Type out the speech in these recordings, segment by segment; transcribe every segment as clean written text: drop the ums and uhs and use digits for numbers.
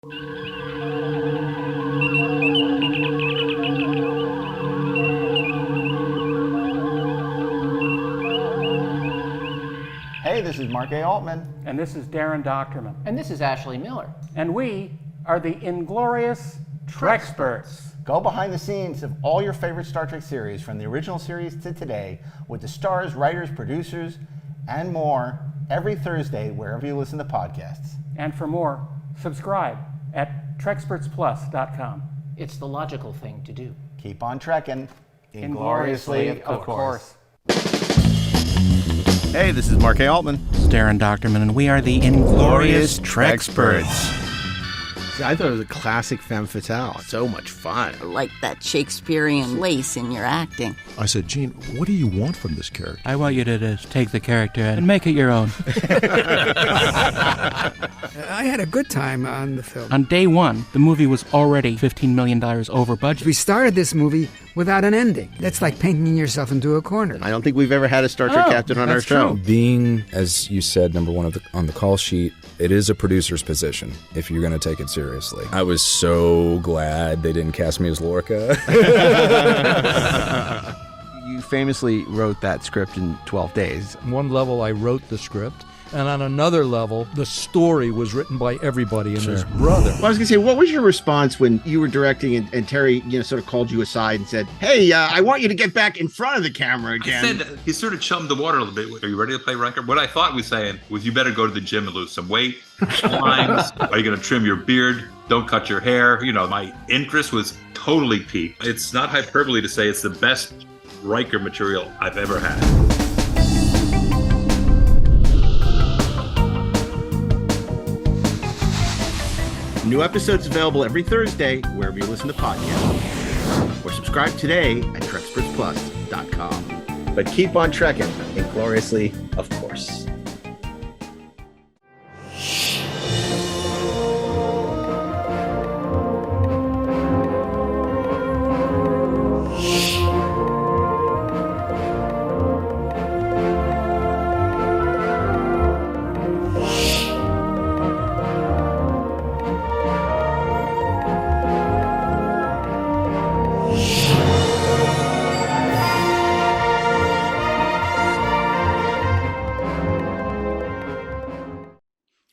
Hey, this is Mark A. Altman. And this is DAREN DOCHTERMAN. And this is Ashley Miller. And we are the Inglorious Treksperts. Go behind the scenes of all your favorite Star Trek series, from the original series to today, with the stars, writers, producers, and more, every Thursday, wherever you listen to podcasts. And for more, subscribe at trekspertsplus.com. It's the logical thing to do. Keep on trekking. Ingloriously, of course. Hey, this is Mark A. Altman. This is DAREN DOCHTERMAN, and we are the Inglorious Treksperts. I thought it was a classic femme fatale. So much fun. Like that Shakespearean lace in your acting. I said, Gene, what do you want from this character? I want you to just take the character and make it your own. I had a good time on the film. On day one, the movie was already $15 million over budget. We started this movie without an ending. That's like painting yourself into a corner. I don't think we've ever had a Star Trek captain on our show. Being, as you said, number one on the call sheet, it is a producer's position if you're going to take it seriously. I was so glad they didn't cast me as Lorca. You famously wrote that script in 12 days. On one level, I wrote the script, and on another level, the story was written by everybody and his brother. Well, I was going to say, what was your response when you were directing and Terry, sort of called you aside and said, hey, I want you to get back in front of the camera again? I said, he sort of chummed the water a little bit. Are you ready to play Riker? What I thought he was saying was, you better go to the gym and lose some weight. Lines. Are you going to trim your beard? Don't cut your hair. My interest was totally piqued. It's not hyperbole to say it's the best Riker material I've ever had. New episodes available every Thursday, wherever you listen to podcasts. Or subscribe today at trekspertsplus.com. But keep on trekking, ingloriously, of course.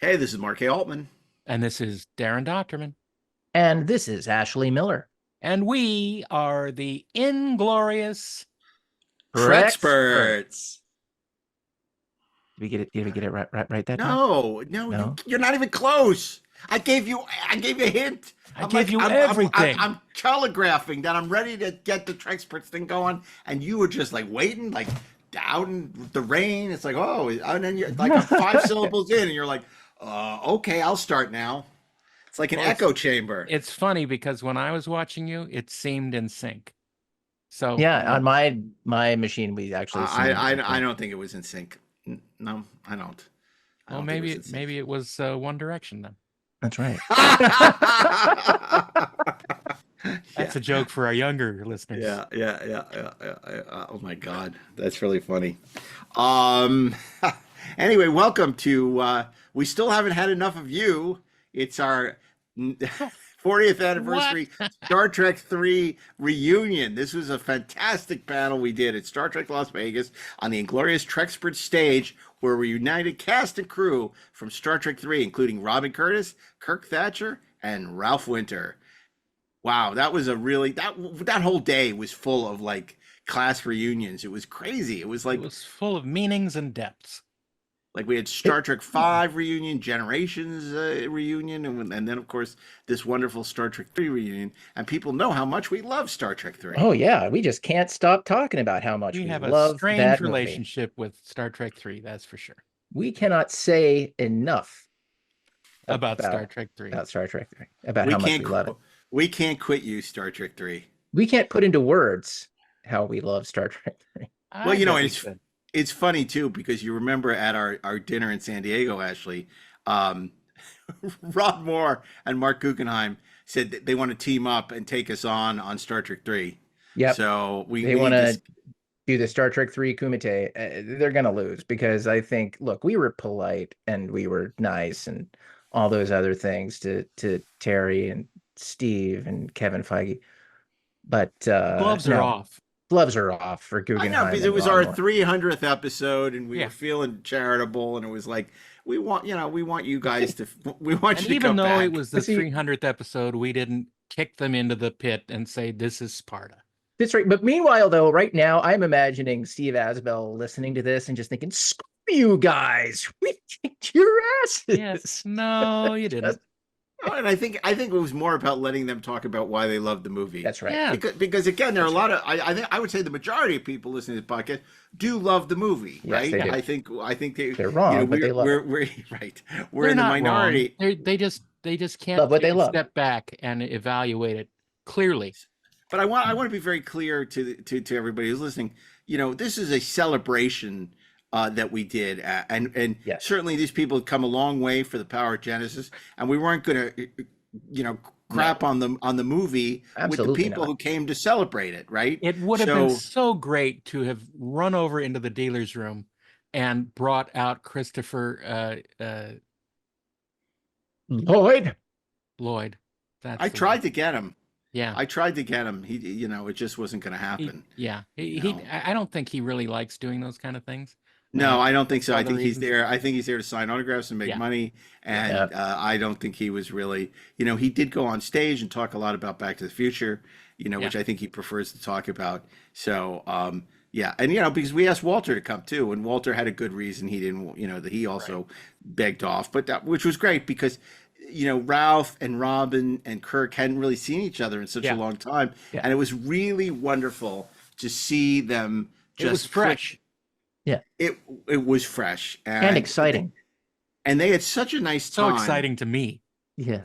Hey, this is Mark A. Altman. And this is DAREN DOCHTERMAN. And this is Ashley Miller. And we are the Inglorious Treksperts. Did we get it right that time? No, you're not even close. I gave you a hint. I gave you everything. I'm telegraphing that I'm ready to get the Treksperts thing going, and you were just like waiting, like out in the rain. It's like, oh, and then you're like 5 syllables in, and you're like, okay, I'll start now. It's like an echo chamber. It's funny because when I was watching you, it seemed in sync. So yeah, on my machine, we actually. I don't think it was in sync. No, I don't. Well, maybe it was One Direction then. That's right. That's a joke for our younger listeners. Yeah. Oh my God, that's really funny. Anyway, welcome to. We still haven't had enough of you. It's our 40th anniversary Star Trek 3 reunion. This was a fantastic panel we did at Star Trek Las Vegas on the Inglorious Treksperts stage, where we united cast and crew from Star Trek 3, including Robin Curtis, Kirk Thatcher, and Ralph Winter. Wow, that was that whole day was full of like class reunions. It was crazy. It was full of meanings and depths. Like we had Star Trek 5 reunion, Generations reunion, and then of course this wonderful Star Trek 3 reunion. And people know how much we love Star Trek 3. Oh yeah, we just can't stop talking about how much we have love a strange relationship with Star Trek 3. That's for sure. We cannot say enough about Star Trek 3. About Star Trek 3. About how much we love it. We can't quit you, Star Trek 3. We can't put into words how we love Star Trek 3. Well, it's funny too, because you remember at our dinner in San Diego, Ashley, Rob Moore and Mark Guggenheim said that they want to team up and take us on Star Trek 3. Yep. So they want to do the Star Trek 3 Kumite. They're going to lose because I think, look, we were polite and we were nice and all those other things to Terry and Steve and Kevin Feige. But Gloves are off. Gloves are off for Guggenheim. I know, because it was our 300th episode, and we Yeah. were feeling charitable, and it was like, we want you guys to, we want And you to even come though back. it was the 300th episode, we didn't kick them into the pit and say, this is Sparta. That's right. But meanwhile, though, right now, I'm imagining Steve Asbell listening to this and just thinking, screw you guys. We kicked your asses. Yes. No, you didn't. Oh, and I think it was more about letting them talk about why they loved the movie. That's right. Yeah. Because again, there are a lot of I would say the majority of people listening to the podcast do love the movie, Yes, right? they do. I think They're wrong, but they love it. we're right. We're They're in the not minority. wrong. They just can't Love what take they a love. step back and evaluate it clearly. But I want to be very clear to everybody who's listening. This is a celebration that we did, and Yes. certainly these people have come a long way for the power of Genesis, and we weren't going to, crap on the movie Absolutely with the people not. who came to celebrate it, right? It would have been so great to have run over into the dealer's room and brought out Christopher Lloyd. That's I the tried one. to get him. Yeah. I tried to get him. He, it just wasn't going to happen. I don't think he really likes doing those kind of things. No, I don't think so. I other think he's reasons. there. I think he's there to sign autographs and make Yeah. money. And I don't think he was really, he did go on stage and talk a lot about Back to the Future, which I think he prefers to talk about. So, yeah. And, because we asked Walter to come too, and Walter had a good reason he didn't, that he also begged off, which was great because, Ralph and Robin and Kirk hadn't really seen each other in such a long time. Yeah. And it was really wonderful to see them just It was fresh. Yeah. It was fresh And exciting. and they had such a nice So time. exciting to me. Yeah.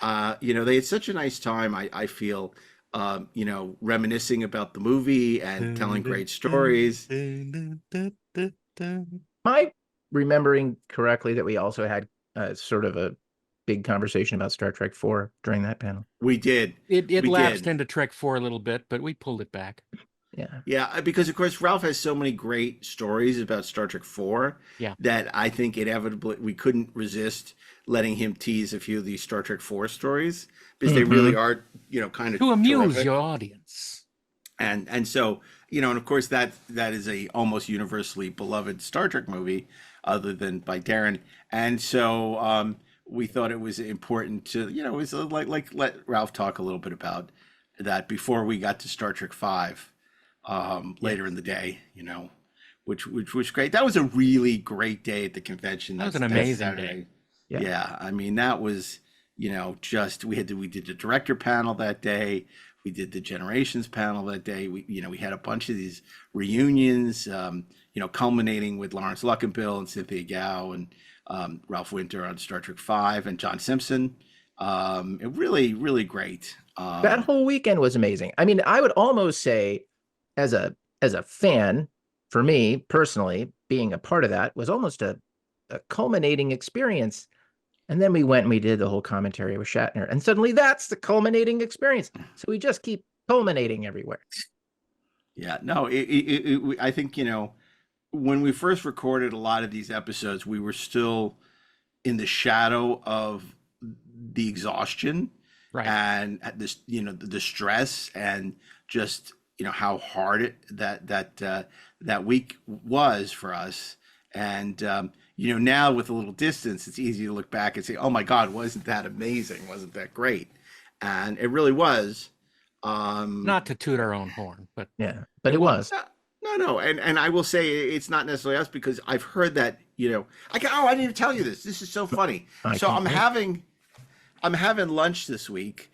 They had such a nice time. I feel, reminiscing about the movie and telling great stories. Am I remembering correctly that we also had sort of a big conversation about Star Trek 4 during that panel? We did. It We lapsed did. into Trek 4 a little bit, but we pulled it back. Yeah. Yeah, because of course Ralph has so many great stories about Star Trek 4 that I think inevitably we couldn't resist letting him tease a few of these Star Trek 4 stories because they really are, kind of To amuse terrific. your audience. And so, and of course that is a almost universally beloved Star Trek movie other than by Darren. And so we thought it was important to, it was like let Ralph talk a little bit about that before we got to Star Trek 5 later in the day, which was great. That was a really great day at the convention. That was an That's amazing Saturday. day. Yeah. I mean, that was, just we did the director panel that day. We did the Generations panel that day. We had a bunch of these reunions, culminating with Lawrence Luckenbill and Cynthia Gao and Ralph Winter on Star Trek 5 and John Simpson. Really, really great. That whole weekend was amazing. I mean, I would almost say as a fan, for me personally, being a part of that was almost a culminating experience. And then we went and we did the whole commentary with Shatner, and suddenly that's the culminating experience. So we just keep culminating everywhere. Yeah, no, I think, when we first recorded a lot of these episodes, we were still in the shadow of the exhaustion and this, the stress and just, how hard that week was for us. And, now with a little distance, it's easy to look back and say, oh my God, wasn't that amazing? Wasn't that great? And it really was. Not to toot our own horn, but but it was. No. And I will say it's not necessarily us because I've heard that, I didn't even tell you this. This is so funny. So I'm having lunch this week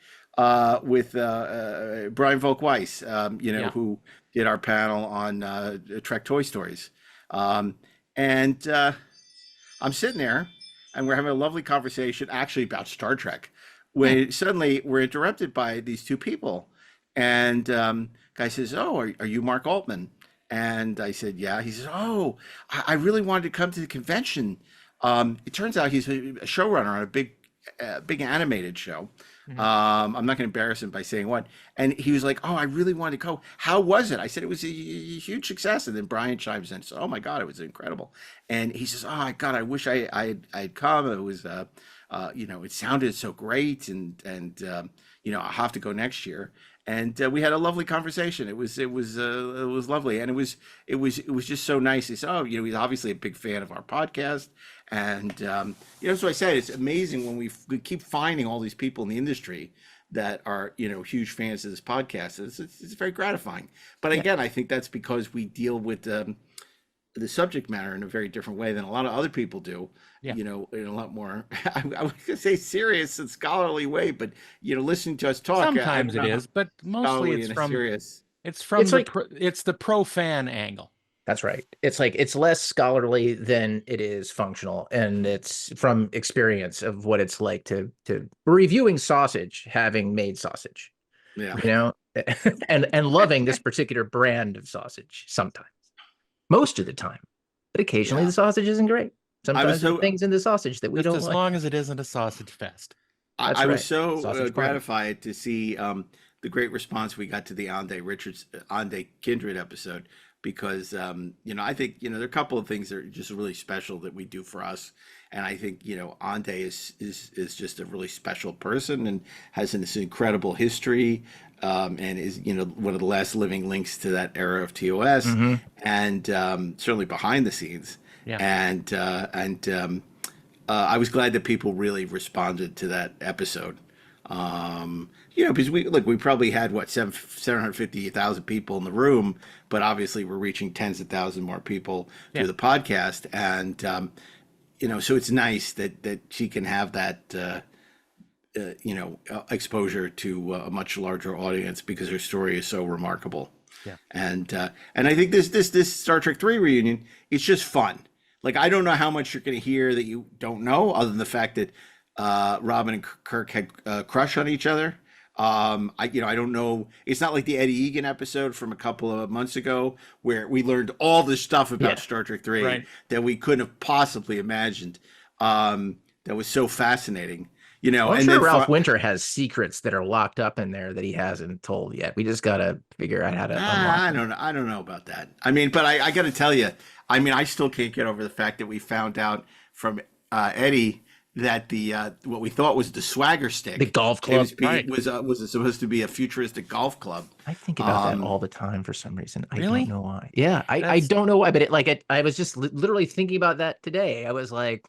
with Brian Volk-Weiss, who did our panel on Trek Toy Stories. And I'm sitting there and we're having a lovely conversation actually about Star Trek when suddenly we're interrupted by these two people. And guy says, oh, are you Mark Altman? And I said, yeah. He says, oh, I really wanted to come to the convention. It turns out he's a showrunner on a big animated show. I'm not going to embarrass him by saying what. And he was like, oh, I really wanted to go. How was it? I said, it was a huge success. And then Brian chimes in and says, oh my God, it was incredible. And he says, oh my God, I wish I had come. It was it sounded so great, and I'll have to go next year. And we had a lovely conversation. It was lovely, and it was just so nice. He said, "Oh, he's obviously a big fan of our podcast," and so I said, it's amazing when we keep finding all these people in the industry that are huge fans of this podcast. It's very gratifying. But again, I think that's because we deal with the subject matter in a very different way than a lot of other people do. In a lot more, I was gonna say serious and scholarly way, but listening to us talk. Sometimes it is, but mostly it's from serious. It's the pro fan angle. That's right. It's like it's less scholarly than it is functional, and it's from experience of what it's like to reviewing sausage, having made sausage. Yeah. and loving this particular brand of sausage sometimes. Most of the time. But occasionally the sausage isn't great. Sometimes there are things in the sausage that we don't like. As long as it isn't a sausage fest. I was so gratified to see the great response we got to the Ande Kindred episode, because I think there are a couple of things that are just really special that we do for us, and I think Ande is just a really special person and has this incredible history, and is one of the last living links to that era of TOS, and certainly behind the scenes. And I was glad that people really responded to that episode. Because we probably had 750,000 people in the room, but obviously we're reaching tens of thousands more people through the podcast, and so it's nice that she can have that exposure to a much larger audience, because her story is so remarkable. And I think this Star Trek 3 reunion, it's just fun. Like, I don't know how much you're going to hear that you don't know, other than the fact that Robin and Kirk had a crush on each other. I don't know. It's not like the Eddie Egan episode from a couple of months ago, where we learned all this stuff about Star Trek 3 that we couldn't have possibly imagined. That was so fascinating. I'm sure Ralph Winter has secrets that are locked up in there that he hasn't told yet. We just got to figure out how to unlock them. I don't know about that. I mean, but I got to tell you, I still can't get over the fact that we found out from Eddie that the what we thought was the swagger stick, the golf club, was supposed to be a futuristic golf club. I think about that all the time for some reason. I don't know why. Yeah, I don't know why, but I was just literally thinking about that today. I was like,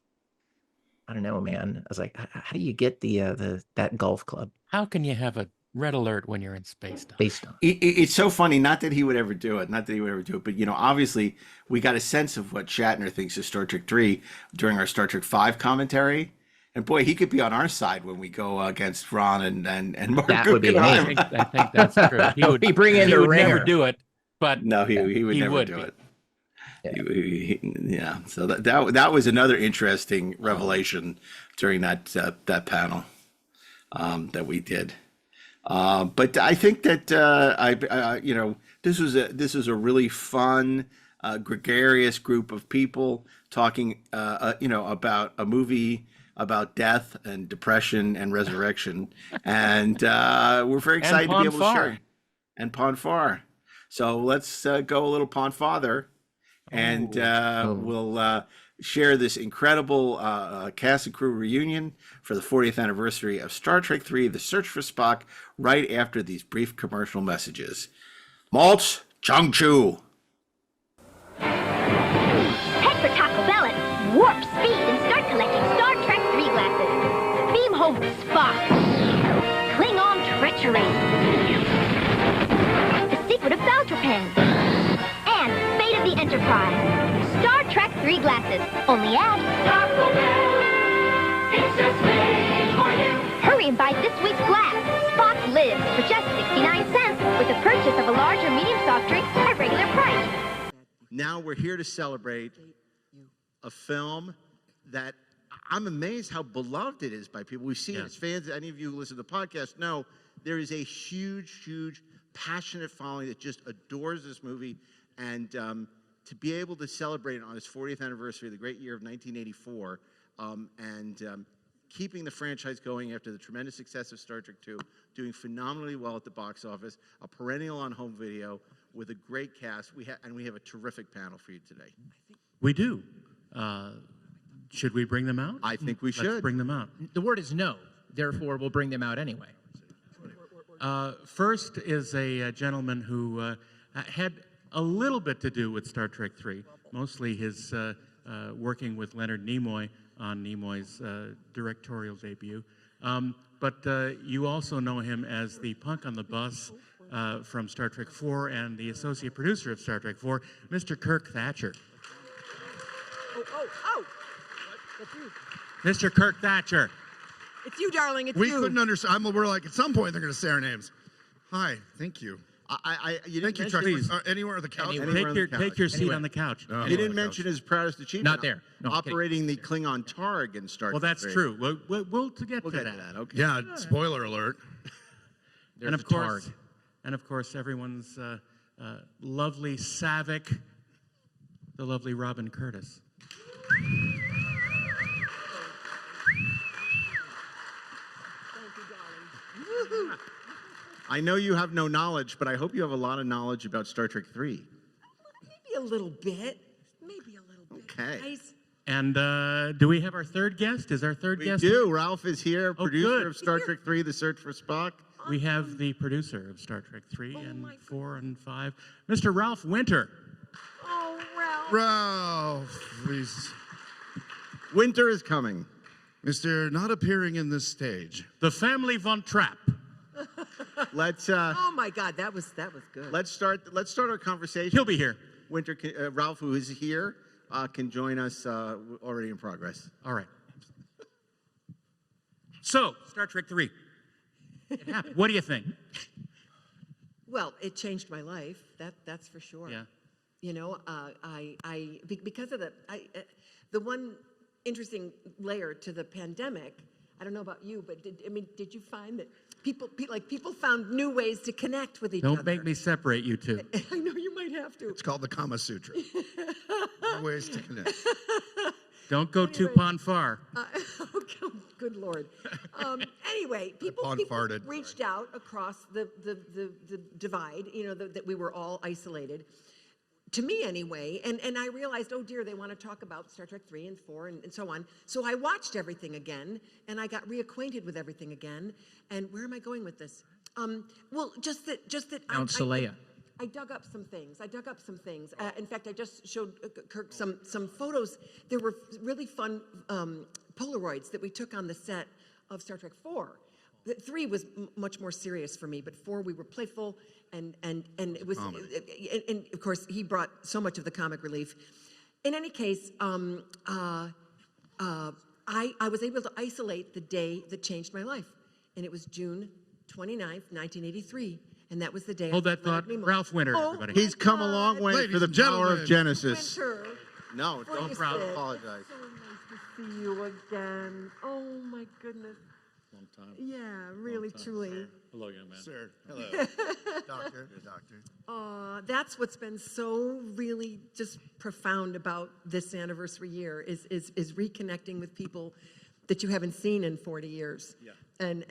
I don't know, man. I was like, how do you get that golf club? How can you have a red alert when you're in space time? It's so funny. Not that he would ever do it. But obviously we got a sense of what Shatner thinks of Star Trek 3 during our Star Trek 5 commentary. And boy, he could be on our side when we go against Ron and Mark. That would be amazing. I think that's true. He would never do it, but no, he would never do it. Yeah. So that was another interesting revelation during that panel that we did. But I think that this was a really fun, gregarious group of people talking about a movie about death and depression and resurrection, and we're very excited to be able to share. And Pon farr. So let's go a little Pon farther, and we'll share this incredible cast and crew reunion for the 40th anniversary of Star Trek 3: The Search for Spock, right after these brief commercial messages. Maltz, Changchu. Head for Taco Bell at warp speed and start collecting Star Trek 3 glasses. Beam home Spock. Klingon treachery. The secret of Valtrapan. And fate of the Enterprise. Star Trek 3 glasses. Only at Taco Bell. It's just made for you. Hurry and buy this week's glass. Spock lives for just 69 cents with the purchase of a large or medium soft drink at regular price. Now we're here to celebrate a film that I'm amazed how beloved it is by people. We've seen it as fans. Any of you who listen to the podcast know there is a huge, huge, passionate following that just adores this movie. And to be able to celebrate it on its 40th anniversary, the great year of 1984, and keeping the franchise going after the tremendous success of Star Trek II, doing phenomenally well at the box office, a perennial on home video with a great cast. We have a terrific panel for you today. We do. Should we bring them out? I think we Let's should. bring them out. The word is no. Therefore, we'll bring them out anyway. First is a gentleman who had a little bit to do with Star Trek III, mostly his working with Leonard Nimoy on Nimoy's directorial debut. But you also know him as the punk on the bus from Star Trek IV and the associate producer of Star Trek IV, Mr. Kirk Thatcher. Oh! That's you. Mr. Kirk Thatcher. It's you, darling. It's We you. couldn't understand. We're like, at some point, they're going to say our names. Hi, thank you. You Thank you, Chuck. Anywhere on the couch? Take your seat on the couch. You didn't mention his proudest achievement. Not there. No, operating the Klingon Targ in Star Trek. Well, that's III. true. We'll get to that. Okay. Yeah, spoiler alert. And of course, everyone's lovely Saavik, the lovely Robin Curtis. I know you have no knowledge, but I hope you have a lot of knowledge about Star Trek III. Maybe a little bit. Maybe a little bit. Okay. Guys. And do we have our third guest? Is our third guest? We do. Ralph is here, Oh, producer good. of Star Trek III, The Search for Spock. We have the producer of Star Trek 3 and 4 and 5, Mr. Ralph Winter. Oh, Ralph. Ralph, please. Winter is coming. Mr. Not appearing in this stage. The Family Von Trapp. Let's. Oh my God, that was good. Let's start our conversation. He'll be here. Winter, Ralph, who is here, can join us already in progress. All right. So, Star Trek 3. It happened. What do you think? Well, it changed my life. That's for sure. Yeah. You know, because of the one interesting layer to the pandemic. I don't know about you, but did you find that people found new ways to connect with each other? Don't make me separate you two. I know you might have to. It's called the Kama Sutra. Ways to connect. Don't go too pon far. Oh, good Lord. Anyway, people reached out across the divide, you know, that we were all isolated. To me, anyway, and I realized, oh dear, they want to talk about Star Trek 3 and 4 and so on. So I watched everything again, and I got reacquainted with everything again. And where am I going with this? Well, just that. Mount Saleya. I dug up some things. In fact, I just showed Kirk some photos. There were really fun Polaroids that we took on the set of Star Trek 4. 3 was much more serious for me, but 4 we were playful, and it was, and of course he brought so much of the comic relief. In any case, I was able to isolate the day that changed my life, and it was June 29th, 1983. And that was the day. Hold that thought. Ralph Winter, everybody. He's come a long way for the power of Genesis. Winter. No, don't apologize. So nice to see you again. Oh my goodness. Long time. Yeah, really, truly. Sir. Hello, young man. Sir, hello. Doctor. That's what's been so really just profound about this anniversary year is reconnecting with people that you haven't seen in 40 years. Yeah. And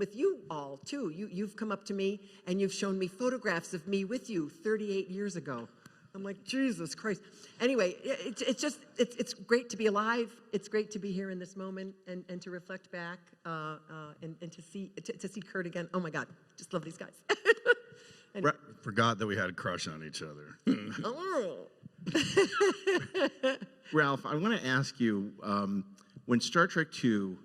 with you all too. You've come up to me and you've shown me photographs of me with you 38 years ago. I'm like, Jesus Christ. Anyway, it's great to be alive. It's great to be here in this moment and to reflect back and to see Kurt again. Oh my God, just love these guys. Anyway. Forgot that we had a crush on each other. Ralph, I want to ask you, when Star Trek II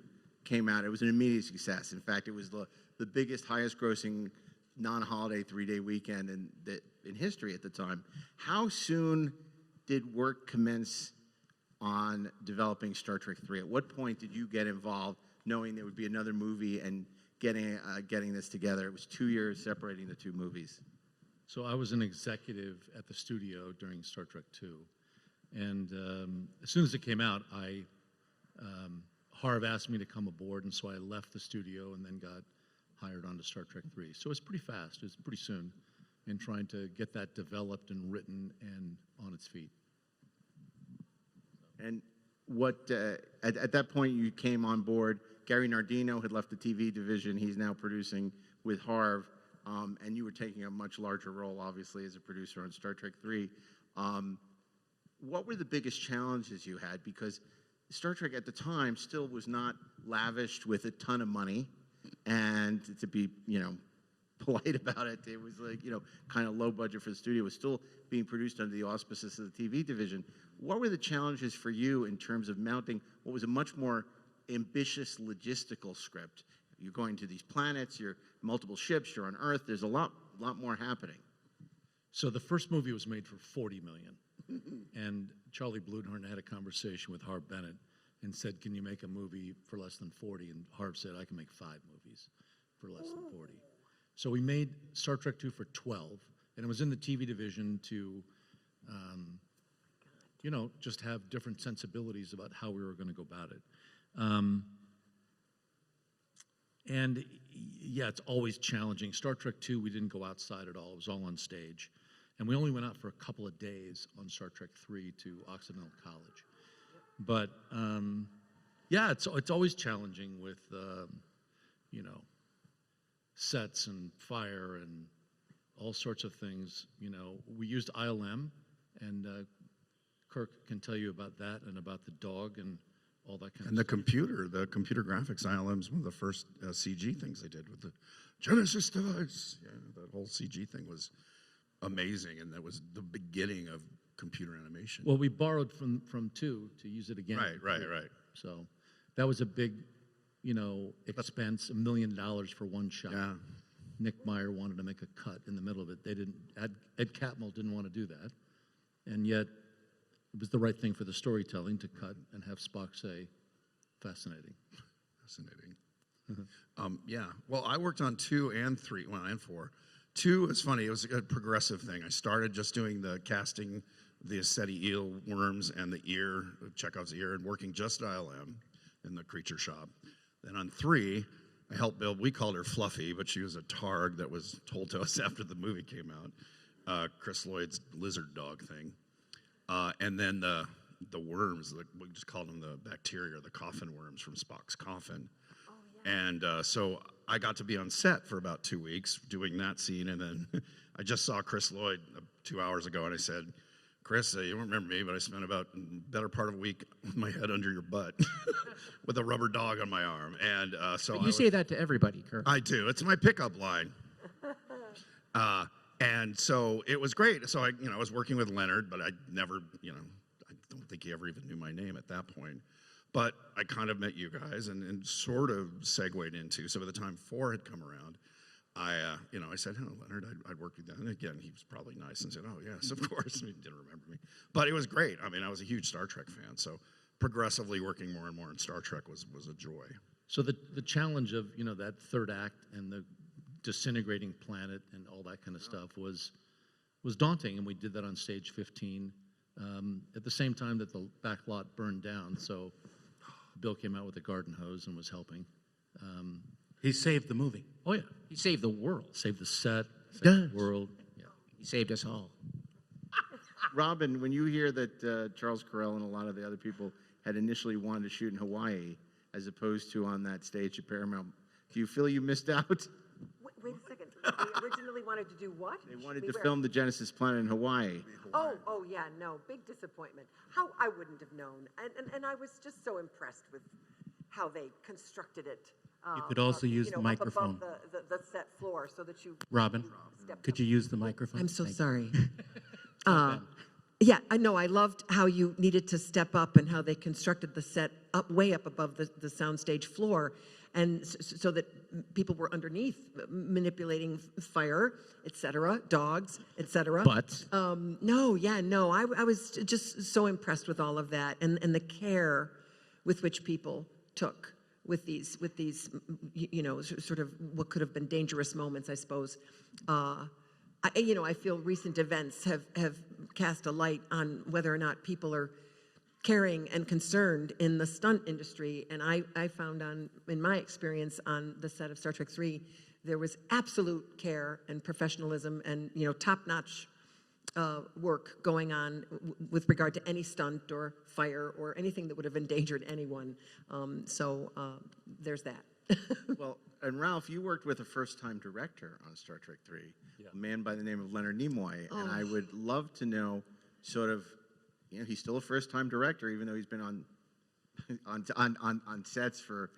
came out, it was an immediate success. In fact, it was the biggest, highest grossing non-holiday 3-day weekend in history at the time. How soon did work commence on developing Star Trek 3? At what point did you get involved, knowing there would be another movie and getting this together? It was 2 years separating the two movies. So I was an executive at the studio during Star Trek II. And as soon as it came out, Harv asked me to come aboard, and so I left the studio and then got hired onto Star Trek 3. So it was pretty fast. It was pretty soon in trying to get that developed and written and on its feet. And what at that point you came on board. Gary Nardino had left the TV division. He's now producing with Harv, and you were taking a much larger role, obviously, as a producer on Star Trek 3. what were the biggest challenges you had? Because Star Trek at the time still was not lavished with a ton of money, and to be, polite about it, it was like, kind of low budget for the studio. It was still being produced under the auspices of the TV division. What were the challenges for you in terms of mounting what was a much more ambitious logistical script? You're going to these planets, you're multiple ships, you're on Earth. There's a lot more happening. So the first movie was made for $40 million, and Charlie Bludenhorn had a conversation with Harv Bennett and said, "Can you make a movie for less than 40?" And Harv said, "I can make 5 movies for less than 40." So we made Star Trek 2 for 12, and it was in the TV division to, just have different sensibilities about how we were going to go about it. And yeah, it's always challenging. Star Trek 2, we didn't go outside at all. It was all on stage. And we only went out for a couple of days on Star Trek 3 to Occidental College. But yeah, it's always challenging with, sets and fire and all sorts of things. We used ILM, and Kirk can tell you about that and about the dog and all that kind and of stuff. the computer graphics, ILM's one of the first CG things they did with the Genesis device. Yeah, that whole CG thing was amazing, and that was the beginning of computer animation. Well, we borrowed from 2 to use it again. Right. So that was a big, expense, $1 million for one shot. Yeah. Nick Meyer wanted to make a cut in the middle of it. They didn't. Ed Catmull didn't want to do that, and yet it was the right thing for the storytelling to cut and have Spock say, "Fascinating." Yeah. Well, I worked on 2 and 3, and 4. 2 is funny. It was a progressive thing. I started just doing the casting, the Aceti eel worms and the ear, Chekhov's ear, and working just at ILM in the creature shop. Then on 3, I helped build, we called her Fluffy, but she was a targ that was told to us after the movie came out, Chris Lloyd's lizard dog thing. And then the worms, we just called them the bacteria, the coffin worms from Spock's coffin. Oh, yeah. And so I got to be on set for about 2 weeks doing that scene, and then I just saw Chris Lloyd 2 hours ago, and I said, "Chris, you don't remember me, but I spent about better part of a week with my head under your butt with a rubber dog on my arm." And so you say that to everybody, Kirk. I do. It's my pickup line. And so it was great. So I was working with Leonard, but I never, I don't think he ever even knew my name at that point. But I kind of met you guys and sort of segued into. So by the time 4 had come around, I said, "Hello, Leonard, I'd work with you." And again, he was probably nice and said, "Oh, yes, of course." He didn't remember me. But it was great. I mean, I was a huge Star Trek fan. So progressively working more and more in Star Trek was a joy. So the challenge of, that third act and the disintegrating planet and all that kind of stuff was daunting, and we did that on stage 15 at the same time that the back lot burned down. So Bill came out with a garden hose and was helping. He saved the movie. Oh, yeah. He saved the world. Saved the set, saved the world. Yeah. He saved us all. Robin, when you hear that Charles Correll and a lot of the other people had initially wanted to shoot in Hawaii as opposed to on that stage at Paramount, do you feel you missed out? Wait a second. They originally wanted to do what? They wanted to film the Genesis planet in Hawaii. Oh yeah, no, big disappointment. How I wouldn't have known, and I was just so impressed with how they constructed it. You could also use the microphone. Up above the set floor, so that you. Robin, could you use the microphone? I'm so sorry. Yeah, I know. I loved how you needed to step up and how they constructed the set up way up above the soundstage floor, and so that people were underneath manipulating fire, etc., dogs, etc. But no, I was just so impressed with all of that and the care with which people took with these sort of what could have been dangerous moments, I suppose. I feel recent events have cast a light on whether or not people are caring and concerned in the stunt industry. And I found in my experience on the set of Star Trek 3, there was absolute care and professionalism and, top-notch work going on with regard to any stunt or fire or anything that would have endangered anyone. So there's that. Well, and Ralph, you worked with a first-time director on Star Trek 3, a man by the name of Leonard Nimoy, and I would love to know sort of, he's still a first-time director, even though he's been on sets for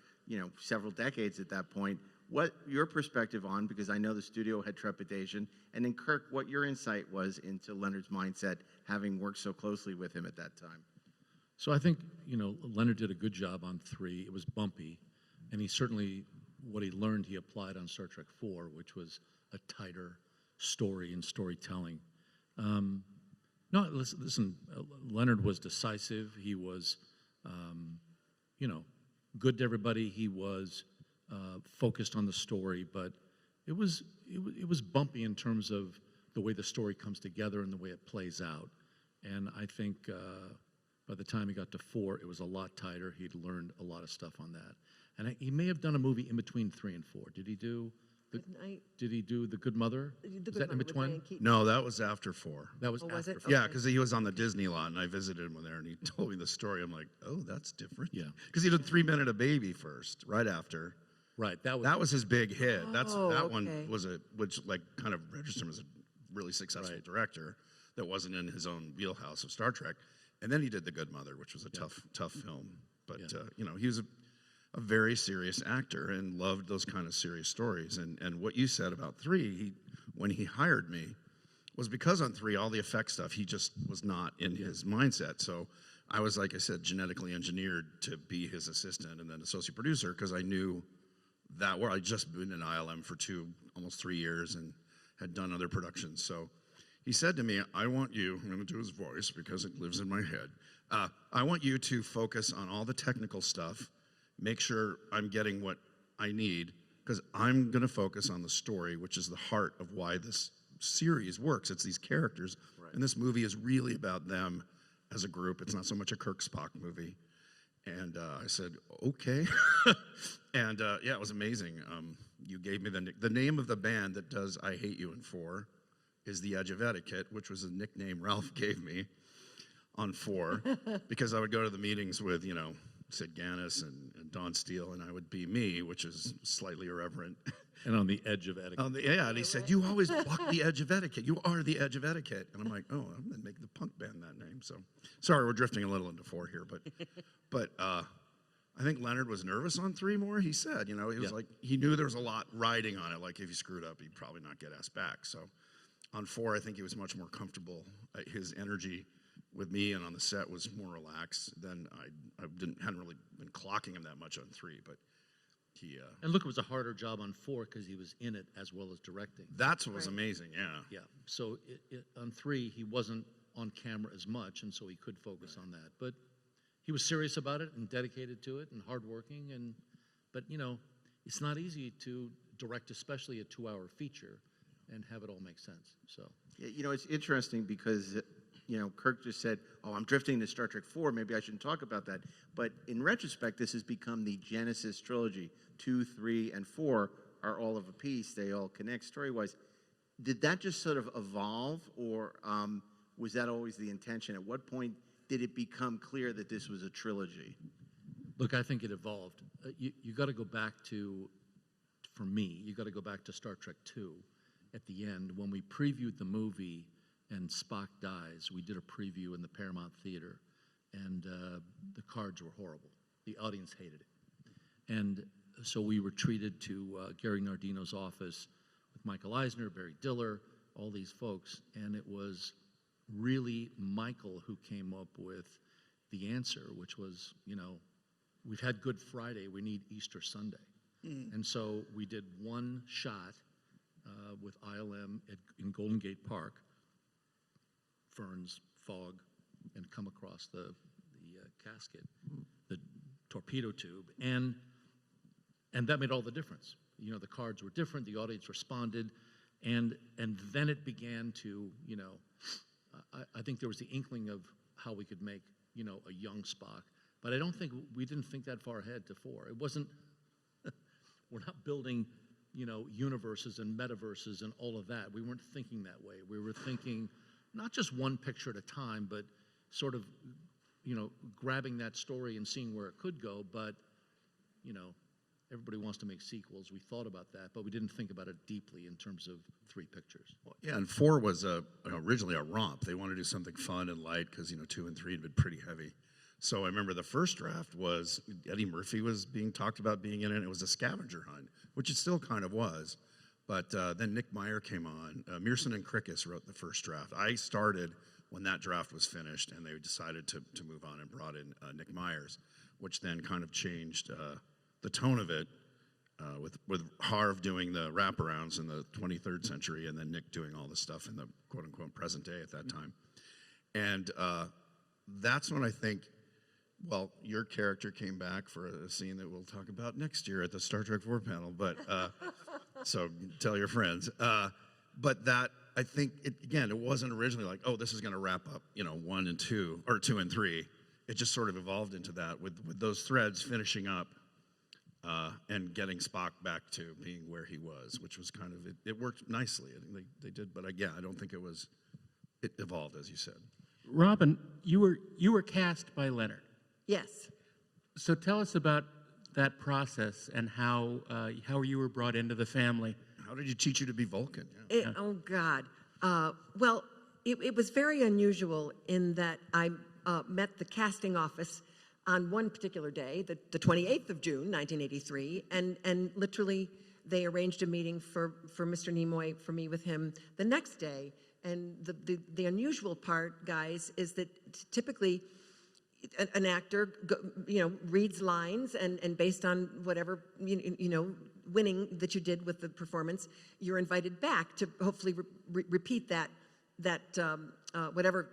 several decades at that point. What your perspective on, because I know the studio had trepidation, and then Kirk, what your insight was into Leonard's mindset, having worked so closely with him at that time. So I think, Leonard did a good job on 3. It was bumpy, and he certainly, what he learned, he applied on Star Trek 4, which was a tighter story and storytelling. No, listen, Leonard was decisive. He was, good to everybody. He was focused on the story, but it was bumpy in terms of the way the story comes together and the way it plays out. And I think by the time he got to 4, it was a lot tighter. He'd learned a lot of stuff on that. And he may have done a movie in between 3 and 4. Did he do The Good Mother? Is that in between? No, that was after 4. That was was after it? 4. Yeah, because he was on the Disney lot, and I visited him there, and he told me the story. I'm like, oh, that's different. Yeah. Because he did 3 Minute a Baby first, right after. Right. That was his big hit. That okay. one was which kind of registered him as a really successful director that wasn't in his own wheelhouse of Star Trek. And then he did The Good Mother, which was a tough film. But he was a very serious actor and loved those kind of serious stories. And what you said about 3, when he hired me, was because on 3, all the effect stuff, he just was not in his mindset. So I was, like I said, genetically engineered to be his assistant and then associate producer, because I knew that I'd just been in ILM for almost 3 years and had done other productions. So he said to me, I want you, I'm going to do his voice because it lives in my head. I want you to focus on all the technical stuff, make sure I'm getting what I need, because I'm going to focus on the story, which is the heart of why this series works. It's these characters, and this movie is really about them as a group. It's not so much a Kirk Spock movie. And I said, okay. And yeah, it was amazing. You gave me the name of the band that does I Hate You in 4 is The Edge of Etiquette, which was a nickname Ralph gave me on 4, because I would go to the meetings with, Sid Ganis and Don Steele, and I would be me, which is slightly irreverent. And on the edge of etiquette. And he said, you always walk the edge of etiquette. You are the edge of etiquette. And I'm like, oh, I'm going to make the punk band that name. So, sorry, we're drifting a little into 4 here, but I think Leonard was nervous on 3 more. He said, he was like, he knew there was a lot riding on it. Like if he screwed up, he'd probably not get asked back. So, on 4, I think he was much more comfortable. His energy with me and on the set was more relaxed than I hadn't really been clocking him that much on 3, but he. And look, it was a harder job on 4 because he was in it as well as directing. That's what was amazing, yeah. Yeah. So on 3, he wasn't on camera as much, and so he could focus on that. But he was serious about it and dedicated to it and hardworking. But it's not easy to direct, especially a 2-hour feature, and have it all make sense. So. It's interesting because. Kirk just said, oh, I'm drifting to Star Trek 4. Maybe I shouldn't talk about that. But in retrospect, this has become the Genesis trilogy. 2, 3, and 4 are all of a piece. They all connect story-wise. Did that just sort of evolve, or was that always the intention? At what point did it become clear that this was a trilogy? Look, I think it evolved. You got to go back to, for me, you got to go back to Star Trek 2 at the end. When we previewed the movie and Spock dies, we did a preview in the Paramount Theater, and the cards were horrible. The audience hated it. And so we retreated to Gary Nardino's office with Michael Eisner, Barry Diller, all these folks, and it was really Michael who came up with the answer, which was, we've had Good Friday, we need Easter Sunday. And so we did one shot with ILM in Golden Gate Park, ferns, fog, and come across the casket, the torpedo tube, and that made all the difference. The cards were different, the audience responded, and then it began to, I think there was the inkling of how we could make, a young Spock, but I don't think, we didn't think that far ahead to 4. It wasn't, we're not building, universes and metaverses and all of that. We weren't thinking that way. We were thinking, not just one picture at a time, but sort of, grabbing that story and seeing where it could go. But, everybody wants to make sequels. We thought about that, but we didn't think about it deeply in terms of 3 pictures. Well, yeah, and 4 was originally a romp. They wanted to do something fun and light because 2 and 3 had been pretty heavy. So I remember the first draft was Eddie Murphy was being talked about being in it. It was a scavenger hunt, which it still kind of was. But then Nick Meyer came on. Mearson and Krikis wrote the first draft. I started when that draft was finished, and they decided to move on and brought in Nick Myers, which then kind of changed the tone of it, with Harv doing the wraparounds in the 23rd century, and then Nick doing all the stuff in the quote-unquote present day at that time. And that's when I think, well, your character came back for a scene that we'll talk about next year at the Star Trek 4 panel, but so tell your friends. But that, I think, it wasn't originally like, oh, this is going to wrap up, 1 and 2, or 2 and 3. It just sort of evolved into that with those threads finishing up and getting Spock back to being where he was, which was kind of, it worked nicely. I think they did, but again, I don't think it evolved, as you said. Robin, you were cast by Leonard. Yes. So tell us about that process and how you were brought into the family. How did you teach you to be Vulcan? Oh, God. Well, it was very unusual in that I met the casting office on one particular day, the 28th of June, 1983, and literally they arranged a meeting for Mr. Nimoy, for me with him, the next day. And the unusual part, guys, is that typically an actor, reads lines, and based on whatever, winning that you did with the performance, you're invited back to hopefully repeat that whatever,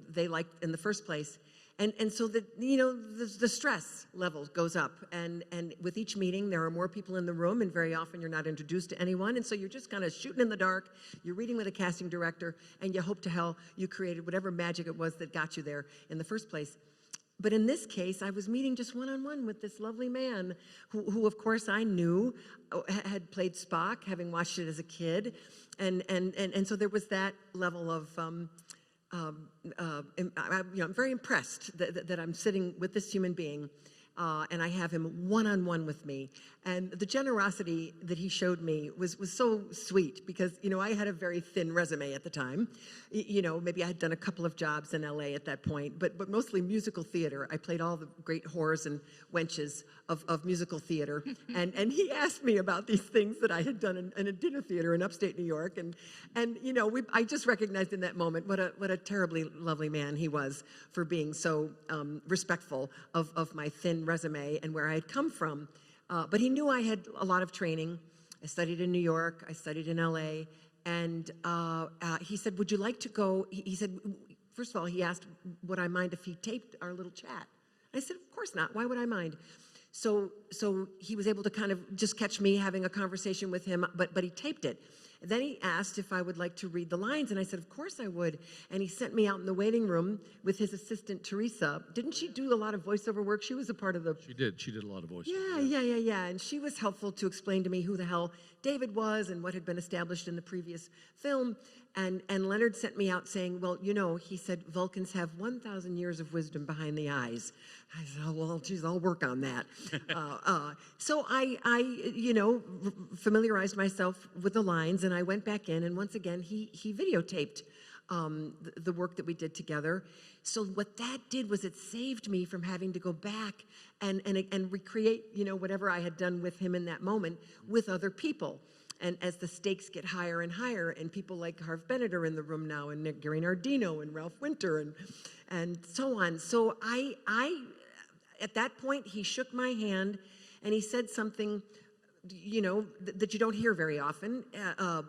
they liked in the first place. And so the stress level goes up, and with each meeting there are more people in the room, and very often you're not introduced to anyone, and so you're just kind of shooting in the dark. You're reading with a casting director, and you hope to hell you created whatever magic it was that got you there in the first place. But in this case, I was meeting just one-on-one with this lovely man who of course I knew had played Spock, having watched it as a kid, and so there was that level of I'm very impressed that I'm sitting with this human being, and I have him one-on-one with me. And the generosity that he showed me was so sweet, because, I had a very thin resume at the time. Maybe I had done a couple of jobs in LA at that point, but mostly musical theater. I played all the great whores and wenches of musical theater. And he asked me about these things that I had done in a dinner theater in upstate New York. And I just recognized in that moment what a terribly lovely man he was for being so respectful of my thin resume and where I had come from. But he knew I had a lot of training. I studied in New York, I studied in LA, and he said, would you like to go? He said, first of all, he asked, would I mind if he taped our little chat? I said, of course not, why would I mind? So he was able to kind of just catch me having a conversation with him, but he taped it. Then he asked if I would like to read the lines, and I said, of course I would. And he sent me out in the waiting room with his assistant, Teresa. Didn't she do a lot of voiceover work? She was a part of the... She did a lot of voiceover. Yeah. And she was helpful to explain to me who the hell David was and what had been established in the previous film. And Leonard sent me out saying, well, he said, Vulcans have 1,000 years of wisdom behind the eyes. I said, oh, well, geez, I'll work on that. So I familiarized myself with the lines, and I went back in, and once again, he videotaped the work that we did together. So what that did was it saved me from having to go back and recreate, whatever I had done with him in that moment with other people. And as the stakes get higher and higher, and people like Harv Bennett are in the room now, and Nick Gary Nardino and Ralph Winter and so on. So I at that point, he shook my hand and he said something, that you don't hear very often.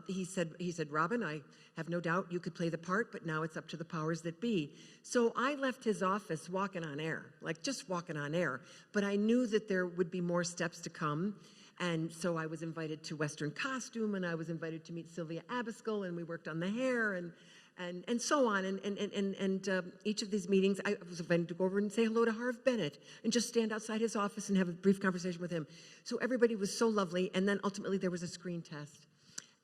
He said, Robin, I have no doubt you could play the part, but now it's up to the powers that be. So I left his office walking on air, like just walking on air. But I knew that there would be more steps to come. And so I was invited to Western Costume, and I was invited to meet Sylvia Abiskill, and we worked on the hair and so on. And each of these meetings, I was invited to go over and say hello to Harv Bennett and just stand outside his office and have a brief conversation with him. So everybody was so lovely. And then ultimately there was a screen test.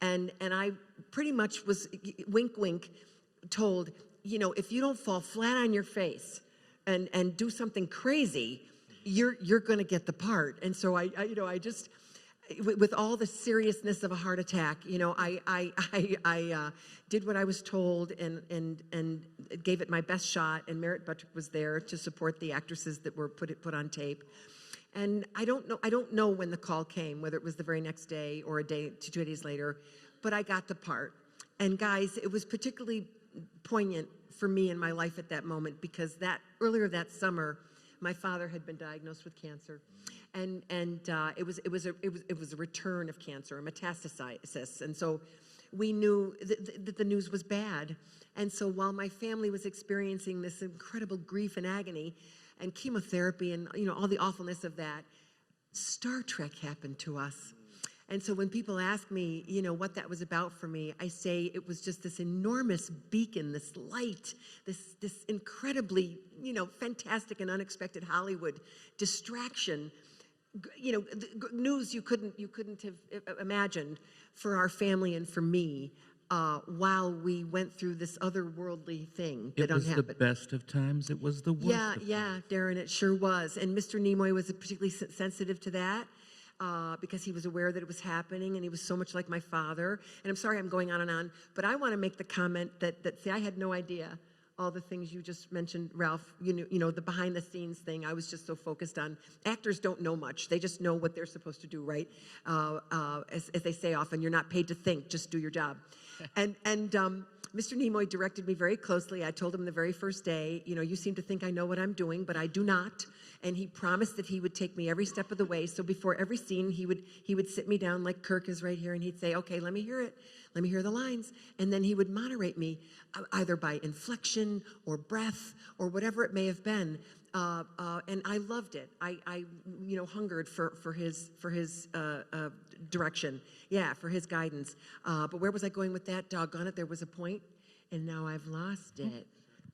And I pretty much was, wink, wink, told, if you don't fall flat on your face and do something crazy, you're going to get the part. And so I just, with all the seriousness of a heart attack, I did what I was told and gave it my best shot. And Merritt Buttrick was there to support the actresses that were put on tape. And I don't know when the call came, whether it was the very next day or a day to 2 days later, but I got the part. And guys, it was particularly poignant for me in my life at that moment, because earlier that summer, my father had been diagnosed with cancer, and it was a return of cancer, a metastasis, and so we knew that the news was bad. And so while my family was experiencing this incredible grief and agony, and chemotherapy, and all the awfulness of that, Star Trek happened to us. And so when people ask me, what that was about for me, I say it was just this enormous beacon, this light, this incredibly, fantastic and unexpected Hollywood distraction, news you couldn't have imagined for our family and for me, while we went through this otherworldly thing that It was happened. the best of times. It was the worst. Yeah, Darren, it sure was. And Mr. Nimoy was particularly sensitive to that. Because he was aware that it was happening, and he was so much like my father. And I'm sorry I'm going on and on, but I want to make the comment that see, I had no idea all the things you just mentioned, Ralph, the behind the scenes thing. I was just so focused on, actors don't know much. They just know what they're supposed to do, right? As they say often, you're not paid to think, just do your job. And Mr. Nimoy directed me very closely. I told him the very first day, you seem to think I know what I'm doing, but I do not. And he promised that he would take me every step of the way. So before every scene, he would sit me down like Kirk is right here, and he'd say, okay, let me hear it. Let me hear the lines. And then he would moderate me either by inflection or breath or whatever it may have been. And I loved it. I hungered for his direction. Yeah, for his guidance. But where was I going with that? Doggone it, there was a point, and now I've lost it.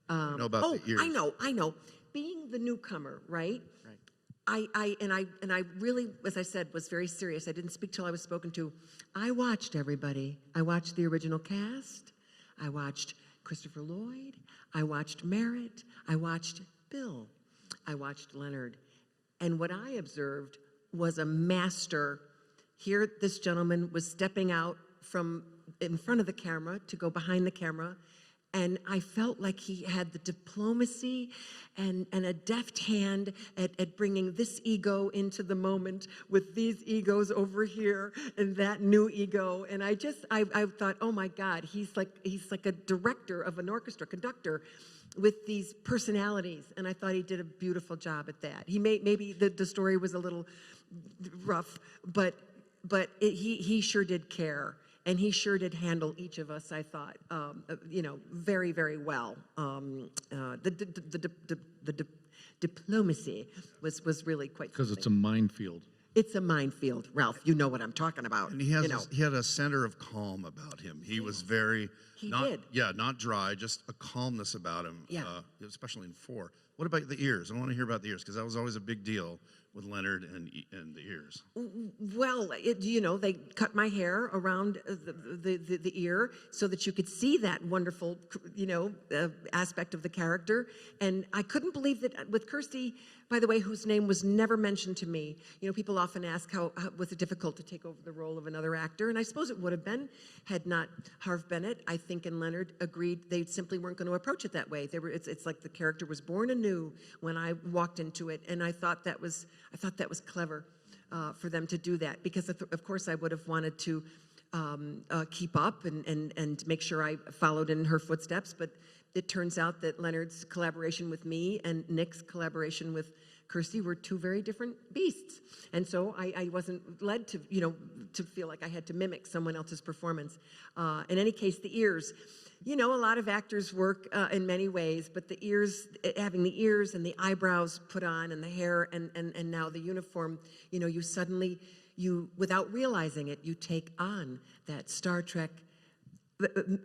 I know about the ears. I know. Being the newcomer, right? I really, as I said, was very serious. I didn't speak till I was spoken to. I watched everybody. I watched the original cast. I watched Christopher Lloyd. I watched Merritt. I watched Bill. I watched Leonard. And what I observed was a master. Here, this gentleman was stepping out from in front of the camera to go behind the camera. And I felt like he had the diplomacy and a deft hand at bringing this ego into the moment with these egos over here and that new ego. And I thought, oh my God, he's like a director of an orchestra, conductor with these personalities. And I thought he did a beautiful job at that. Maybe the story was a little rough, but he sure did care. And he sure did handle each of us, I thought, very, very well. The diplomacy was really quite because something. it's a minefield. It's a minefield, Ralph. You know what I'm talking about. And he had a center of calm about him. He was very not dry, just a calmness about him. Yeah. Especially in 4. What about the ears? I want to hear about the ears, because that was always a big deal with Leonard and the ears. Well, they cut my hair around the ear so that you could see that wonderful, aspect of the character. And I couldn't believe that with Kirsty, by the way, whose name was never mentioned to me. People often ask how was it difficult to take over the role of another actor, and I suppose it would have been had not Harve Bennett, I think, and Leonard agreed they simply weren't going to approach it that way. It's like the character was born anew when I walked into it, and I thought that was clever for them to do that, because of course I would have wanted to keep up and make sure I followed in her footsteps, but it turns out that Leonard's collaboration with me and Nick's collaboration with Kirsty were two very different beasts. And so I wasn't led to, to feel like I had to mimic someone else's performance. In any case, the ears. A lot of actors work in many ways, but the ears, having the ears and the eyebrows put on and the hair and now the uniform, you suddenly, without realizing it, you take on that Star Trek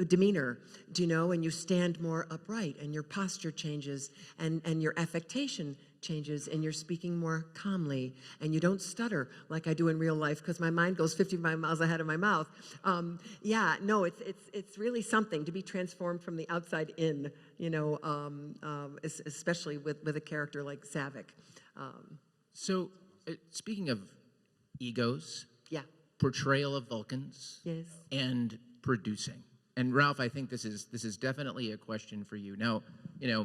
demeanor, and you stand more upright, and your posture changes, and your affectation changes, and you're speaking more calmly, and you don't stutter like I do in real life because my mind goes 55 miles ahead of my mouth. It's really something to be transformed from the outside in, especially with a character like Saavik. So, speaking of egos, yeah, portrayal of Vulcans, yes, and producing. And Ralph, I think this is definitely a question for you. Now,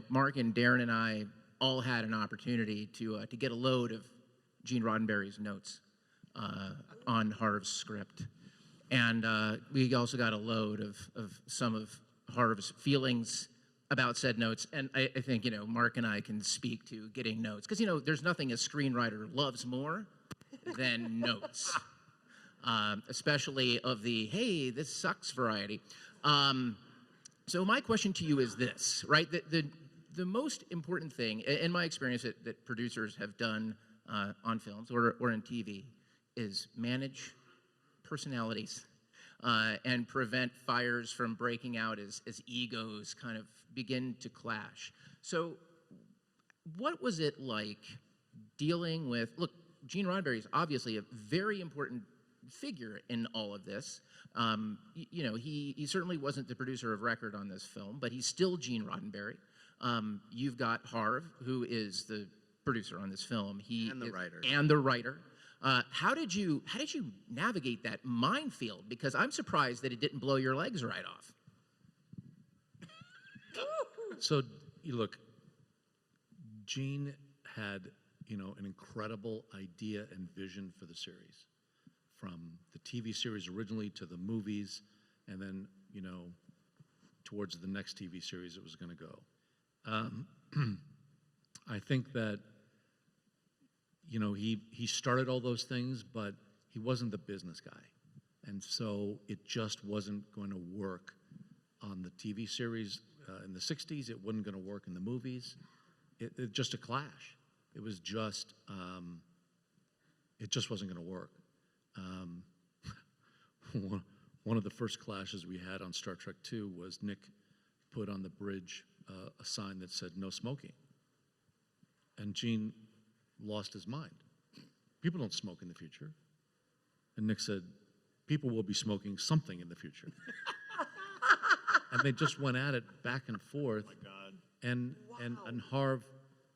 Mark and Darren and I all had an opportunity to get a load of Gene Roddenberry's notes on Harv's script, and we also got a load of some of Harv's feelings about said notes. And I think Mark and I can speak to getting notes because there's nothing a screenwriter loves more than notes, especially of the "hey, this sucks" variety. So my question to you is this, right? The most important thing, in my experience, that producers have done on films or in TV is manage personalities and prevent fires from breaking out as egos kind of begin to clash. So what was it like dealing with, look, Gene Roddenberry is obviously a very important figure in all of this. He certainly wasn't the producer of record on this film, but he's still Gene Roddenberry. You've got Harv, who is the producer on this film. And the writer. How did you navigate that minefield? Because I'm surprised that it didn't blow your legs right off. So, look, Gene had, an incredible idea and vision for the series, from the TV series originally to the movies, and then, towards the next TV series it was going to go. I think that, he started all those things, but he wasn't the business guy. And so it just wasn't going to work on the TV series in the 60s. It wasn't going to work in the movies. It just a clash. It was just, it just wasn't going to work. One of the first clashes we had on Star Trek II was Nick put on the bridge a sign that said "no smoking," and Gene lost his mind. People don't smoke in the future. And Nick said, people will be smoking something in the future. And they just went at it back and forth. Oh my God. And Harv,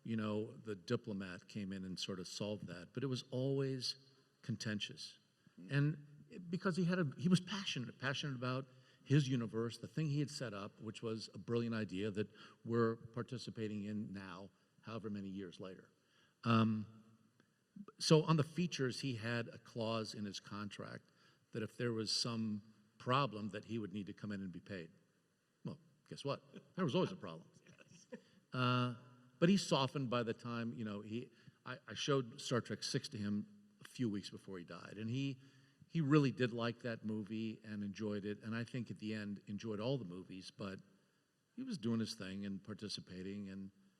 the diplomat, came in and sort of solved that. But it was always contentious. And because he was passionate about his universe, the thing he had set up, which was a brilliant idea that we're participating in now, however many years later. So on the features, he had a clause in his contract that if there was some problem, that he would need to come in and be paid. Well, guess what? There was always a problem. But he softened by the time, I showed Star Trek 6 to him a few weeks before he died, and he really did like that movie and enjoyed it, and I think at the end enjoyed all the movies, but he was doing his thing and participating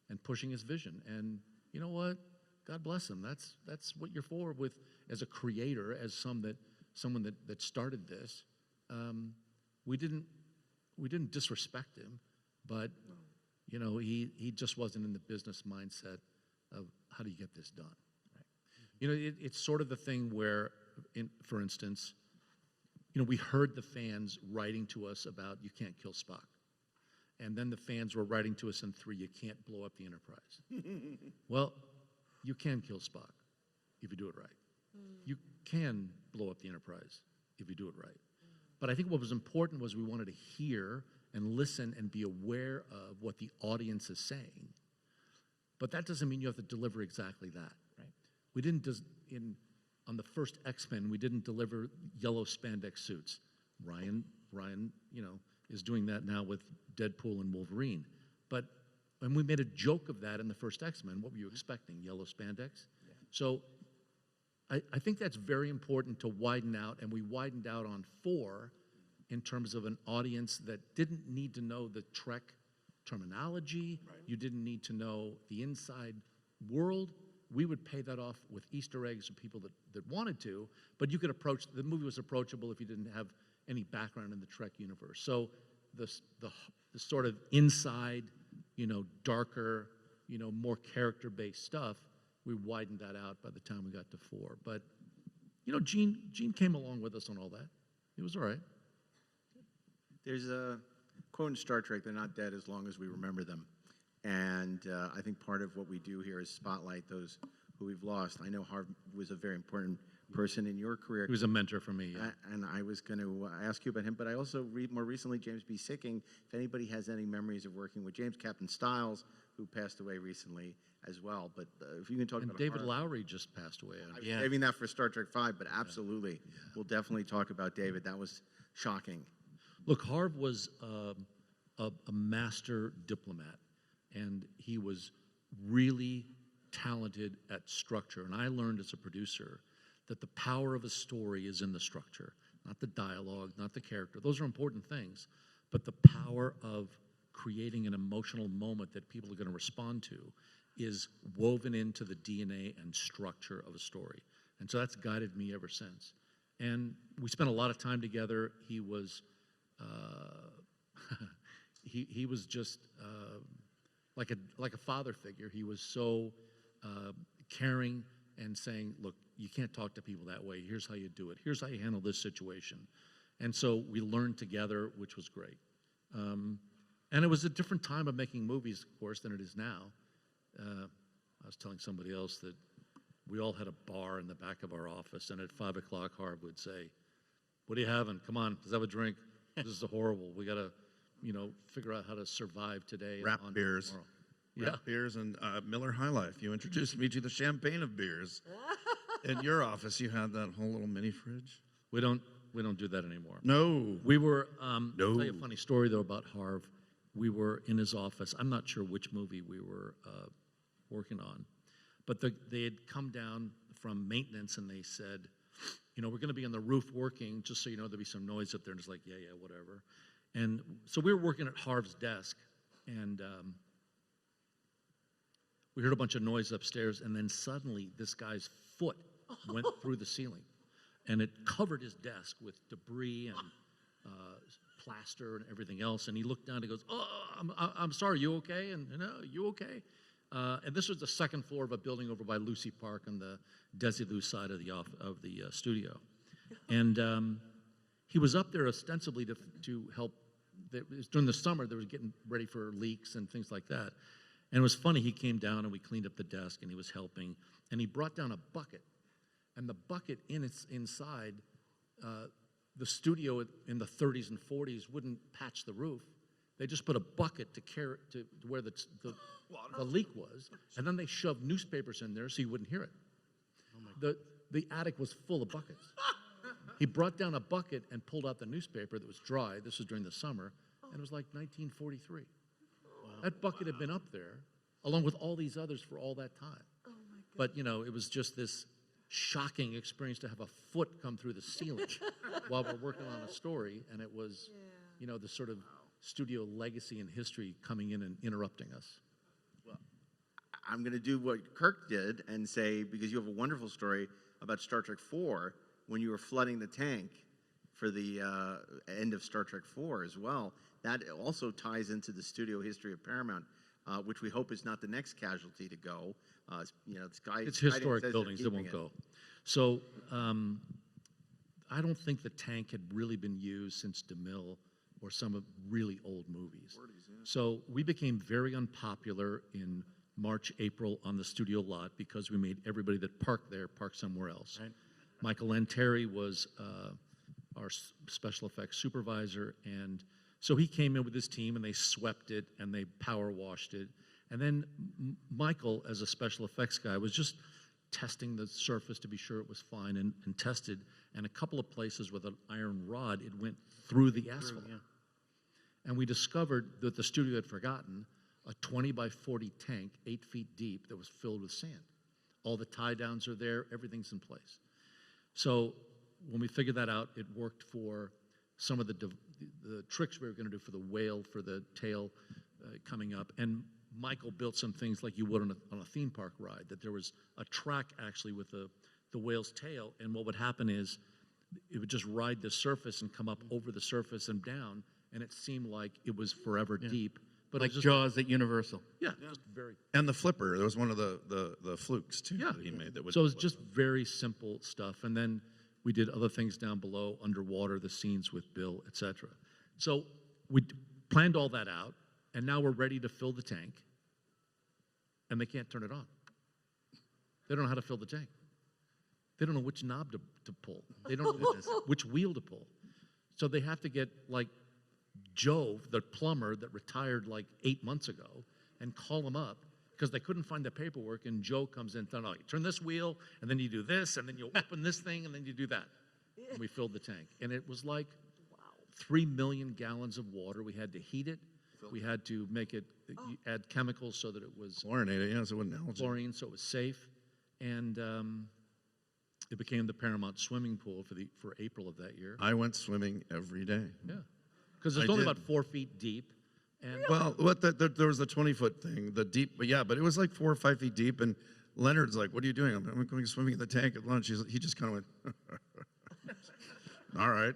and pushing his vision. And you know what? God bless him. That's what you're for with as a creator, as someone that started this. We didn't disrespect him, but he just wasn't in the business mindset of how do you get this done. Right. It's sort of the thing where, for instance, we heard the fans writing to us about you can't kill Spock. And then the fans were writing to us in 3, you can't blow up the Enterprise. Well, you can kill Spock if you do it right. You can blow up the Enterprise if you do it right. But I think what was important was we wanted to hear and listen and be aware of what the audience is saying. But that doesn't mean you have to deliver exactly that. Right. We didn't on the first X-Men, we didn't deliver yellow spandex suits. Ryan, is doing that now with Deadpool and Wolverine. And we made a joke of that in the first X-Men. What were you expecting? Yellow spandex? Yeah. So I think that's very important to widen out, and we widened out on 4 in terms of an audience that didn't need to know the Trek terminology. Right. You didn't need to know the inside world. We would pay that off with Easter eggs of people that wanted to, but you could the movie was approachable if you didn't have any background in the Trek universe. So the sort of inside, darker, more character-based stuff, we widened that out by the time we got to 4. But, Gene came along with us on all that. It was all right. There's a quote in Star Trek, they're not dead as long as we remember them. And I think part of what we do here is spotlight those who we've lost. I know Harv was a very important person in your career. He was a mentor for me. Yeah. And I was going to ask you about him, but I also read more recently James B. Sicking. If anybody has any memories of working with James, Captain Stiles, who passed away recently as well. But if you can talk about David Harv. Lowry just passed away. I'm saving that for Star Trek V, but absolutely, we'll definitely talk about David. That was shocking. Look, Harv was a master diplomat, and he was really talented at structure. And I learned as a producer that the power of a story is in the structure, not the dialogue, not the character. Those are important things, but the power of creating an emotional moment that people are going to respond to is woven into the DNA and structure of a story. And so that's guided me ever since. And we spent a lot of time together. He was he was just like a father figure. He was so caring and saying, look, you can't talk to people that way. Here's how you do it. Here's how you handle this situation. And so we learned together, which was great. And it was a different time of making movies, of course, than it is now. I was telling somebody else that we all had a bar in the back of our office, and at 5 o'clock, Harv would say, what are you having? Come on, let's have a drink. This is horrible. We got to, figure out how to survive today. Wrap beers. Tomorrow. Wrap beers and Miller High Life. You introduced me to the champagne of beers. In your office, you had that whole little mini fridge. We don't do that anymore. No. We were, I'll tell you a funny story, though, about Harv. We were in his office. I'm not sure which movie we were working on, but they had come down from maintenance, and they said, we're going to be on the roof working, just so you know, there'll be some noise up there. And it's like, yeah, whatever. And so we were working at Harv's desk, and we heard a bunch of noise upstairs, and then suddenly this guy's foot went through the ceiling, and it covered his desk with debris and plaster and everything else. And he looked down and he goes, oh, I'm sorry, you okay? And no, you okay? And this was the second floor of a building over by Lucy Park on the Desilu side of the studio. And he was up there ostensibly to help. During the summer, they were getting ready for leaks and things like that. And it was funny, he came down and we cleaned up the desk and he was helping. And he brought down a bucket. And the bucket inside, the studio in the 30s and 40s wouldn't patch the roof. They just put a bucket to where the leak was, and then they shoved newspapers in there so you wouldn't hear it. The attic was full of buckets. He brought down a bucket and pulled out the newspaper that was dry. This was during the summer, and it was like 1943. That bucket had been up there, along with all these others for all that time. But, it was just this shocking experience to have a foot come through the ceiling while we're working on a story, and it was, the sort of studio legacy and history coming in and interrupting us. Well, I'm going to do what Kirk did and say, because you have a wonderful story about Star Trek IV when you were flooding the tank for the end of Star Trek IV as well. That also ties into the studio history of Paramount, which we hope is not the next casualty to go. It's historic buildings that won't go. So I don't think the tank had really been used since DeMille or some of really old movies. So we became very unpopular in March, April on the studio lot because we made everybody that parked there park somewhere else. Right. Michael N. Terry was our special effects supervisor, and so he came in with his team and they swept it and they power washed it. And then Michael, as a special effects guy, was just testing the surface to be sure it was fine and tested. And a couple of places with an iron rod, it went through the asphalt. And we discovered that the studio had forgotten a 20 by 40 tank, 8 feet deep, that was filled with sand. All the tie downs are there, everything's in place. So when we figured that out, it worked for some of the tricks we were going to do for the whale, for the tail coming up. And Michael built some things like you would on a theme park ride, that there was a track actually with the whale's tail, and what would happen is it would just ride the surface and come up over the surface and down, and it seemed like it was forever deep. But like Jaws at Universal. Yeah, just very. And the flipper, there was one of the flukes too that he made. So it was just very simple stuff, and then we did other things down below, underwater, the scenes with Bill, etc. So we planned all that out, and now we're ready to fill the tank, and they can't turn it on. They don't know how to fill the tank. They don't know which knob to pull. They don't know which wheel to pull. So they have to get like Joe, the plumber that retired like 8 months ago, and call him up because they couldn't find the paperwork. And Joe comes in, you turn this wheel, and then you do this, and then you open this thing, and then you do that. And we filled the tank. And it was like 3 million gallons of water. We had to heat it. We had to make it, add chemicals so that it was Chlorinated, yeah, so it wouldn't algae. Chlorine, so it was safe. And it became the Paramount swimming pool for April of that year. I went swimming every day. Yeah, because it's only about 4 feet deep. And well, there was the 20-foot thing, the deep, but it was like 4 or 5 feet deep. And Leonard's like, "What are you doing?" I'm going swimming in the tank at lunch. He just kind of went, "All right,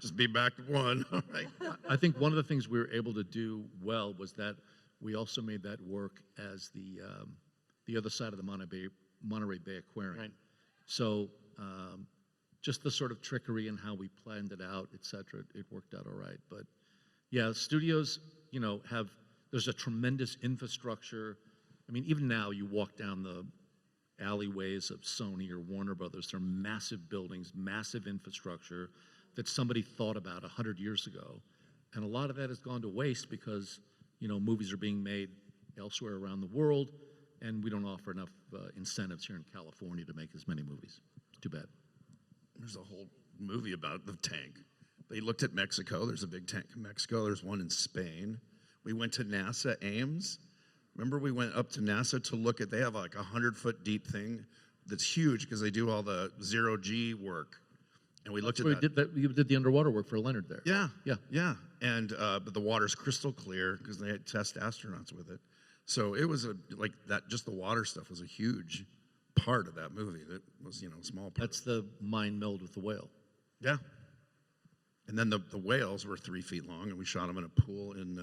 just be back to one." All right. I think one of the things we were able to do well was that we also made that work as the other side of the Monterey Bay Aquarium. Right. So just the sort of trickery and how we planned it out, et cetera, it worked out all right. But yeah, studios, there's a tremendous infrastructure. I mean, even now you walk down the alleyways of Sony or Warner Brothers, there are massive buildings, massive infrastructure that somebody thought about 100 years ago. And a lot of that has gone to waste because, movies are being made elsewhere around the world, and we don't offer enough incentives here in California to make as many movies. Too bad. There's a whole movie about the tank. They looked at Mexico. There's a big tank in Mexico. There's one in Spain. We went to NASA Ames. Remember, we went up to NASA to look at, they have like 100-foot deep thing that's huge because they do all the zero-G work. And we looked at that. You did the underwater work for Leonard there. Yeah. And but the water's crystal clear because they had test astronauts with it. So it was just the water stuff was a huge part of that movie. That was a small part. That's the mind meld with the whale. Yeah. And then the whales were 3 feet long, and we shot them in a pool in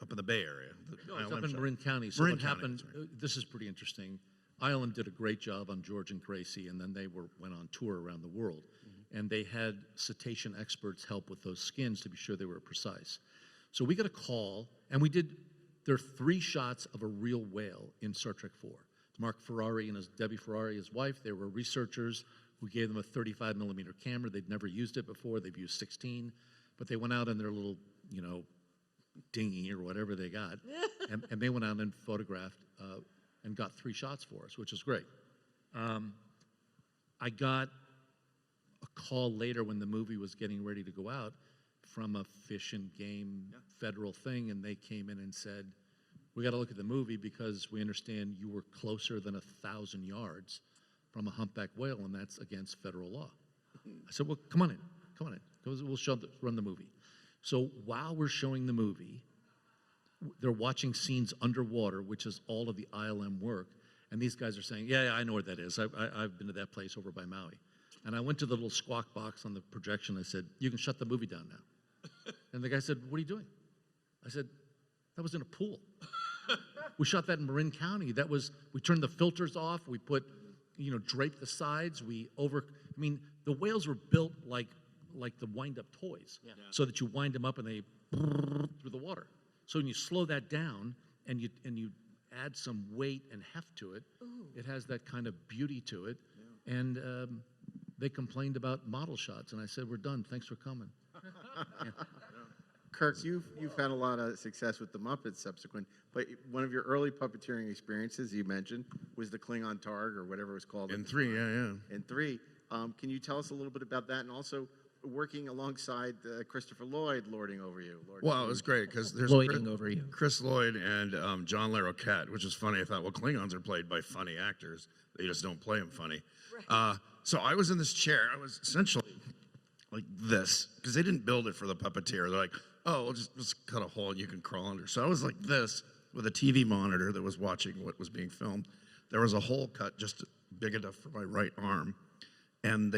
up in the Bay Area. It's up in Marin County. So what happened? This is pretty interesting. ILM did a great job on George and Gracie, and then they went on tour around the world. Mm-hmm. And they had cetacean experts help with those skins to be sure they were precise. So we got a call, and there are 3 shots of a real whale in Star Trek 4. Mark Ferrari and Debbie Ferrari, his wife, they were researchers. We gave them a 35 millimeter camera. They'd never used it before. They've used 16, but they went out in their little, dinghy or whatever they got, and they went out and photographed and got 3 shots for us, which was great. I got a call later when the movie was getting ready to go out from a Fish and Game federal thing, and they came in and said, "We got to look at the movie because we understand you were closer than 1,000 yards from a humpback whale, and that's against federal law." I said, "Well, come on in. We'll run the movie." So while we're showing the movie, they're watching scenes underwater, which is all of the ILM work, and these guys are saying, "Yeah, I know where that is. I've been to that place over by Maui." And I went to the little squawk box on the projection. I said, "You can shut the movie down now." And the guy said, "What are you doing?" I said, "That was in a pool. We shot that in Marin County. We turned the filters off. We put, draped the sides. The whales were built like the wind-up toys, so that you wind them up and they through the water. So when you slow that down and you add some weight and heft to it, it has that kind of beauty to it. Yeah. And they complained about model shots, and I said, "We're done. Thanks for coming." Yeah. Kirk, you've had a lot of success with the Muppets subsequent, but one of your early puppeteering experiences you mentioned was the Klingon Targ or whatever it was called. In 3, yeah. In 3. Can you tell us a little bit about that, and also working alongside Christopher Lloyd lording over you? Well, it was great because there's over you. Chris Lloyd and John Larroquette, which is funny. I thought, well, Klingons are played by funny actors. They just don't play them funny. Right. So I was in this chair. I was essentially like this because they didn't build it for the puppeteer. They're like, "Oh, we'll just cut a hole and you can crawl under." So I was like this with a TV monitor that was watching what was being filmed. There was a hole cut just big enough for my right arm. And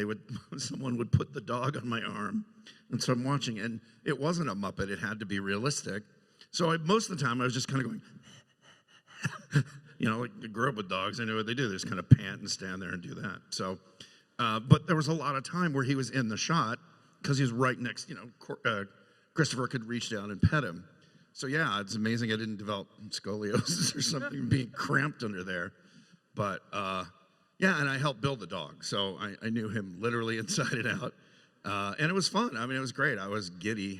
someone would put the dog on my arm. And so I'm watching, and it wasn't a Muppet. It had to be realistic. So most of the time, I was just kind of going, I grew up with dogs. I know what they do. They just kind of pant and stand there and do that. So, but there was a lot of time where he was in the shot because he was right next, Christopher could reach down and pet him. So yeah, it's amazing I didn't develop scoliosis or something being cramped under there. But yeah, and I helped build the dog, so I knew him literally inside and out. And it was fun. I mean, it was great. I was giddy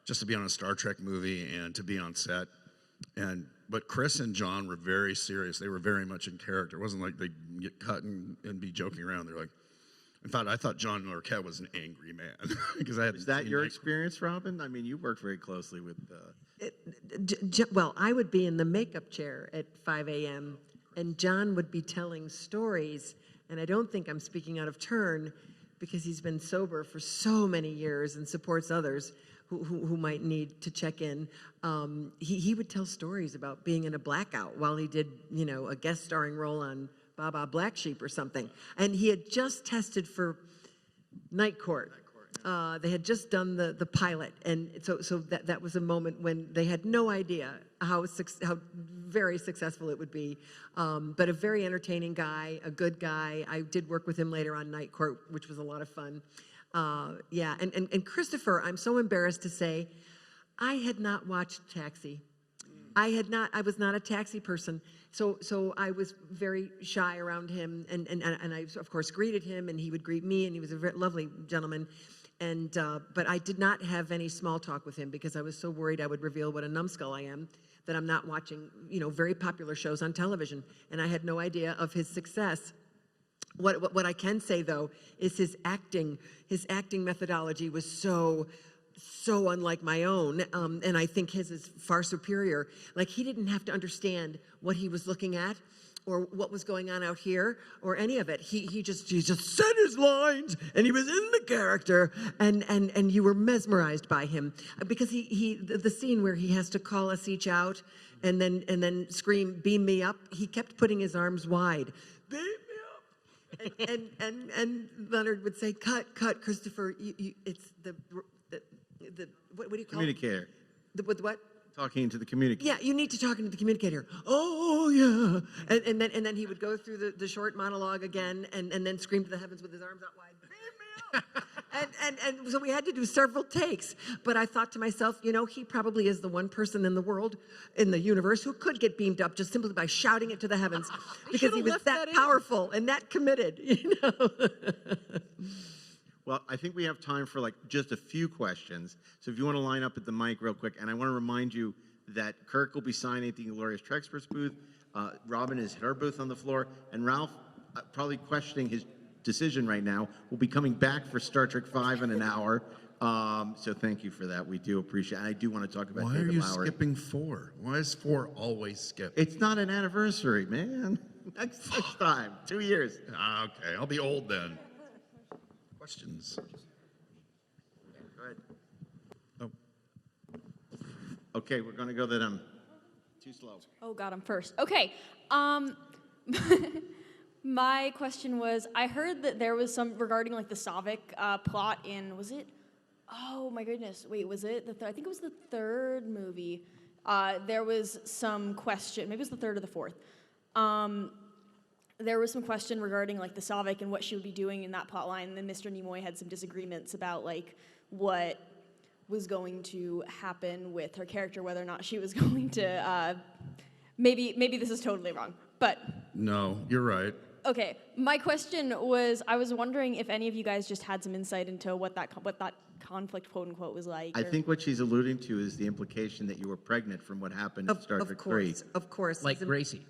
just to be on a Star Trek movie and to be on set. But Chris and John were very serious. They were very much in character. It wasn't like they'd get cut and be joking around. They're like, in fact, I thought John Larroquette was an angry man because I had. Is that your experience, Robin? I mean, you worked very closely with. Well, I would be in the makeup chair at 5 a.m. and John would be telling stories, and I don't think I'm speaking out of turn because he's been sober for so many years and supports others who might need to check in. He would tell stories about being in a blackout while he did, a guest starring role on Baba Black Sheep or something. And he had just tested for Night Court. They had just done the pilot, and so that was a moment when they had no idea how very successful it would be. But a very entertaining guy, a good guy. I did work with him later on Night Court, which was a lot of fun. Yeah, and Christopher, I'm so embarrassed to say, I had not watched Taxi. I was not a Taxi person. So I was very shy around him, and I of course greeted him, and he would greet me, and he was a very lovely gentleman. And but I did not have any small talk with him because I was so worried I would reveal what a numbskull I am, that I'm not watching, very popular shows on television, and I had no idea of his success. What I can say though is his acting methodology was so unlike my own, and I think his is far superior. Like, he didn't have to understand what he was looking at or what was going on out here or any of it. He just said his lines, and he was in the character, and you were mesmerized by him because the scene where he has to call us each out and then scream, "Beam me up," he kept putting his arms wide. Beam me up. And Leonard would say, "Cut, Christopher. It's the what do you call Communicator. it? What? Talking to the communicator. Yeah, you need to talk into the communicator. Oh yeah, and then he would go through the short monologue again, and then scream to the heavens with his arms out wide. Beam me up. and so we had to do several takes. But I thought to myself, he probably is the one person in the world, in the universe, who could get beamed up just simply by shouting it to the heavens, because he was that powerful and that committed. Well, I think we have time for just a few questions. So if you want to line up at the mic real quick, and I want to remind you that Kirk will be signing at the Inglorious Treksperts booth. Robin is at her booth on the floor, and Ralph, probably questioning his decision right now, will be coming back for Star Trek V in an hour. So thank you for that. We do appreciate it. And I do want to talk about David Lowery. Why are you skipping 4? Why is 4 always skipped? It's not an anniversary, man. Next time, 2 years. Okay, I'll be old then. Questions? Go ahead. Oh. Okay, we're going to go that I'm too slow. Oh, God, I'm first. Okay. My question was, I heard that there was some regarding the Saavik plot in, was it? Oh my goodness! Wait, was it I think it was the third movie. There was some question. Maybe it was the third or the fourth. There was some question regarding the Saavik and what she would be doing in that plot line. And then Mr. Nimoy had some disagreements about what was going to happen with her character, whether or not she was going to. Maybe this is totally wrong, but no, you're right. Okay, my question was, I was wondering if any of you guys just had some insight into what that conflict, quote unquote, was like. I think what she's alluding to is the implication that you were pregnant from what happened in Star Trek 3. Of course. Like Gracie.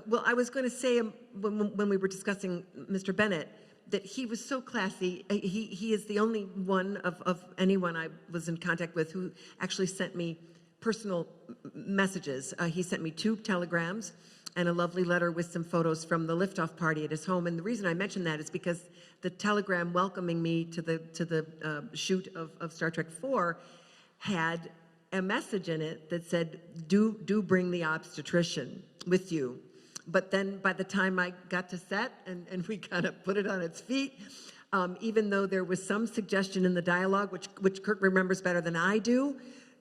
Well, I was going to say when we were discussing Mr. Bennett that he was so classy. He is the only one of anyone I was in contact with who actually sent me personal messages. He sent me 2 telegrams and a lovely letter with some photos from the liftoff party at his home. And the reason I mention that is because the telegram welcoming me to the shoot of Star Trek 4 had a message in it that said, do bring the obstetrician with you. But then by the time I got to set and we kind of put it on its feet, even though there was some suggestion in the dialogue, which Kirk remembers better than I do,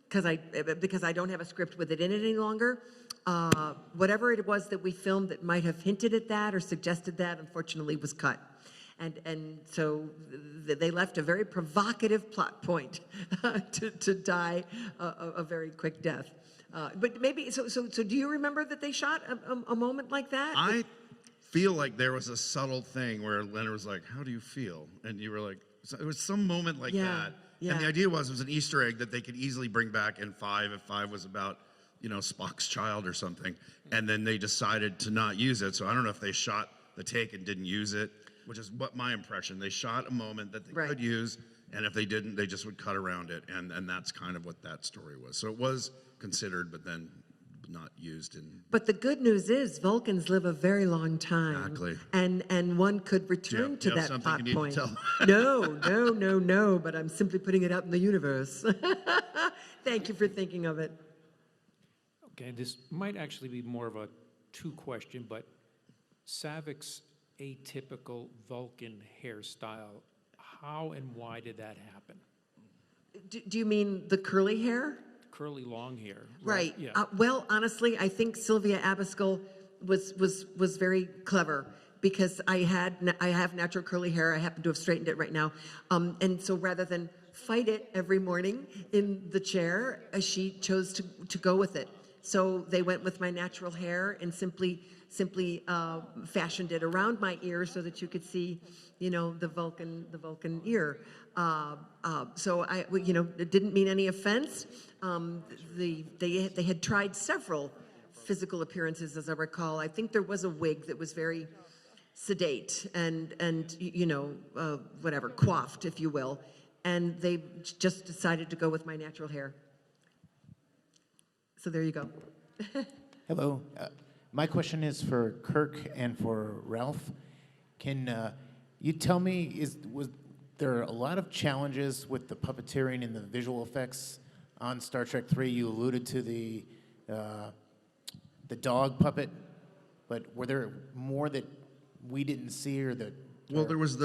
because I don't have a script with it in it any longer, whatever it was that we filmed that might have hinted at that or suggested that, unfortunately, was cut. And so they left a very provocative plot point to die a very quick death. But maybe, so do you remember that they shot a moment like that? I feel like there was a subtle thing where Leonard was like, "How do you feel?" And you were like, so it was some moment like that. Yeah. And the idea was it was an Easter egg that they could easily bring back in 5 if 5 was about, Spock's child or something. And then they decided to not use it. So I don't know if they shot the take and didn't use it, which is what my impression. They shot a moment that they could use, and if they didn't, they just would cut around it. And that's kind of what that story was. So it was considered, but then not used in. But the good news is Vulcans live a very long time. Exactly. And one could return to that plot point. No, but I'm simply putting it out in the universe. Thank you for thinking of it. Okay, this might actually be more of a 2-question, but Saavik's atypical Vulcan hairstyle, how and why did that happen? Do you mean the curly hair? Curly long hair. Right. Yeah. Well, honestly, I think Sylvia Abascal was very clever because I have natural curly hair. I happen to have straightened it right now. And so rather than fight it every morning in the chair, she chose to go with it. So they went with my natural hair and simply fashioned it around my ear so that you could see, the Vulcan ear. So it didn't mean any offense. They had tried several physical appearances, as I recall. I think there was a wig that was very sedate and whatever, coiffed, if you will. And they just decided to go with my natural hair. So there you go. Hello. My question is for Kirk and for Ralph. Can you tell me, was there a lot of challenges with the puppeteering and the visual effects on Star Trek 3? You alluded to the dog puppet, but were there more that we didn't see or that? Well, there was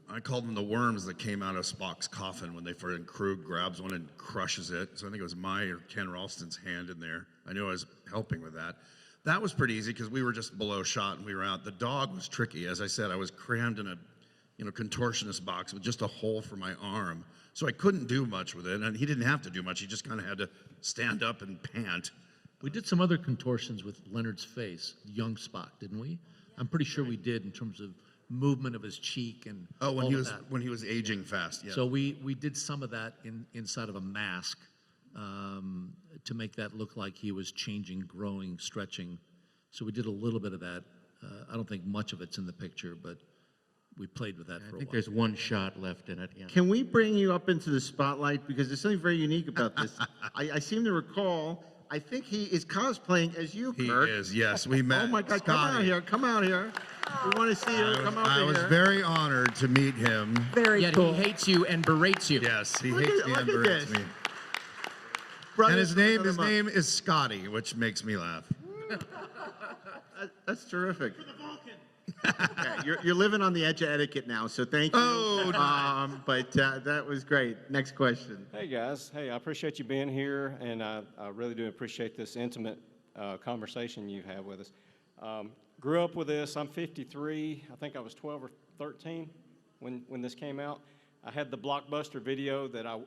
I called them the worms that came out of Spock's coffin when they first, and Krug grabs one and crushes it. So I think it was my or Ken Ralston's hand in there. I knew I was helping with that. That was pretty easy because we were just below shot and we were out. The dog was tricky. As I said, I was crammed in a contortionist box with just a hole for my arm. So I couldn't do much with it. And he didn't have to do much. He just kind of had to stand up and pant. We did some other contortions with Leonard's face, young Spock, didn't we? I'm pretty sure we did in terms of movement of his cheek and when he was aging fast. Yeah. So we did some of that inside of a mask to make that look like he was changing, growing, stretching. So we did a little bit of that. I don't think much of it's in the picture, but we played with that for a while. I think there's one shot left in it. Yeah. Can we bring you up into the spotlight because there's something very unique about this? I seem to recall. I think he is cosplaying as you, Kirk. He is, yes. We met. Oh my God! Scotty. Come out here! We want to see you. Come over here. I was very honored to meet him. Very cool. He hates you and berates you. Yes, he hates me and berates me. And his name is Scotty, which makes me laugh. That's terrific. Okay, you're living on the edge of etiquette now, so thank you. But that was great. Next question. Hey guys, I appreciate you being here, and I really do appreciate this intimate conversation you've had with us. Grew up with this. I'm 53. I think I was 12 or 13 when this came out. I had the Blockbuster video that I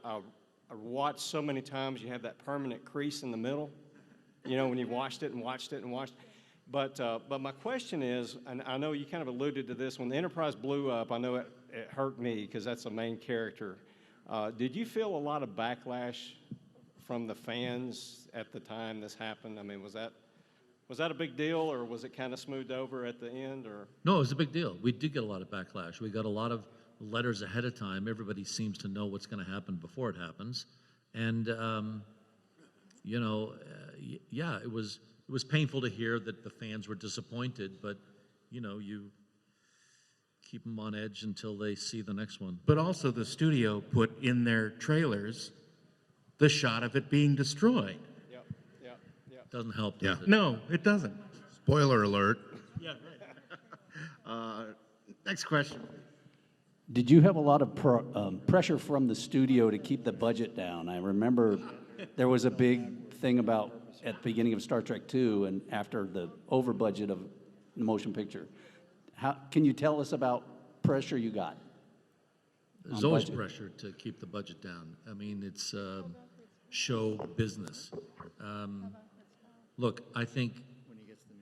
watched so many times. You have that permanent crease in the middle, when you've watched it and watched it and watched. But my question is, and I know you kind of alluded to this, when the Enterprise blew up, I know it hurt me because that's the main character. Did you feel a lot of backlash from the fans at the time this happened? I mean, was that a big deal, or was it kind of smoothed over at the end? Or no, it was a big deal. We did get a lot of backlash. We got a lot of letters ahead of time. Everybody seems to know what's going to happen before it happens, and yeah, it was painful to hear that the fans were disappointed, but you keep them on edge until they see the next one. But also the studio put in their trailers the shot of it being destroyed. Doesn't help, does it? No, it doesn't. Spoiler alert. Yeah, right. Next question. Did you have a lot of pressure from the studio to keep the budget down? I remember there was a big thing about at the beginning of Star Trek II and after the over budget of the motion picture. Can you tell us about pressure you got? There's on always budget? pressure to keep the budget down. I mean, it's show business. Look, I think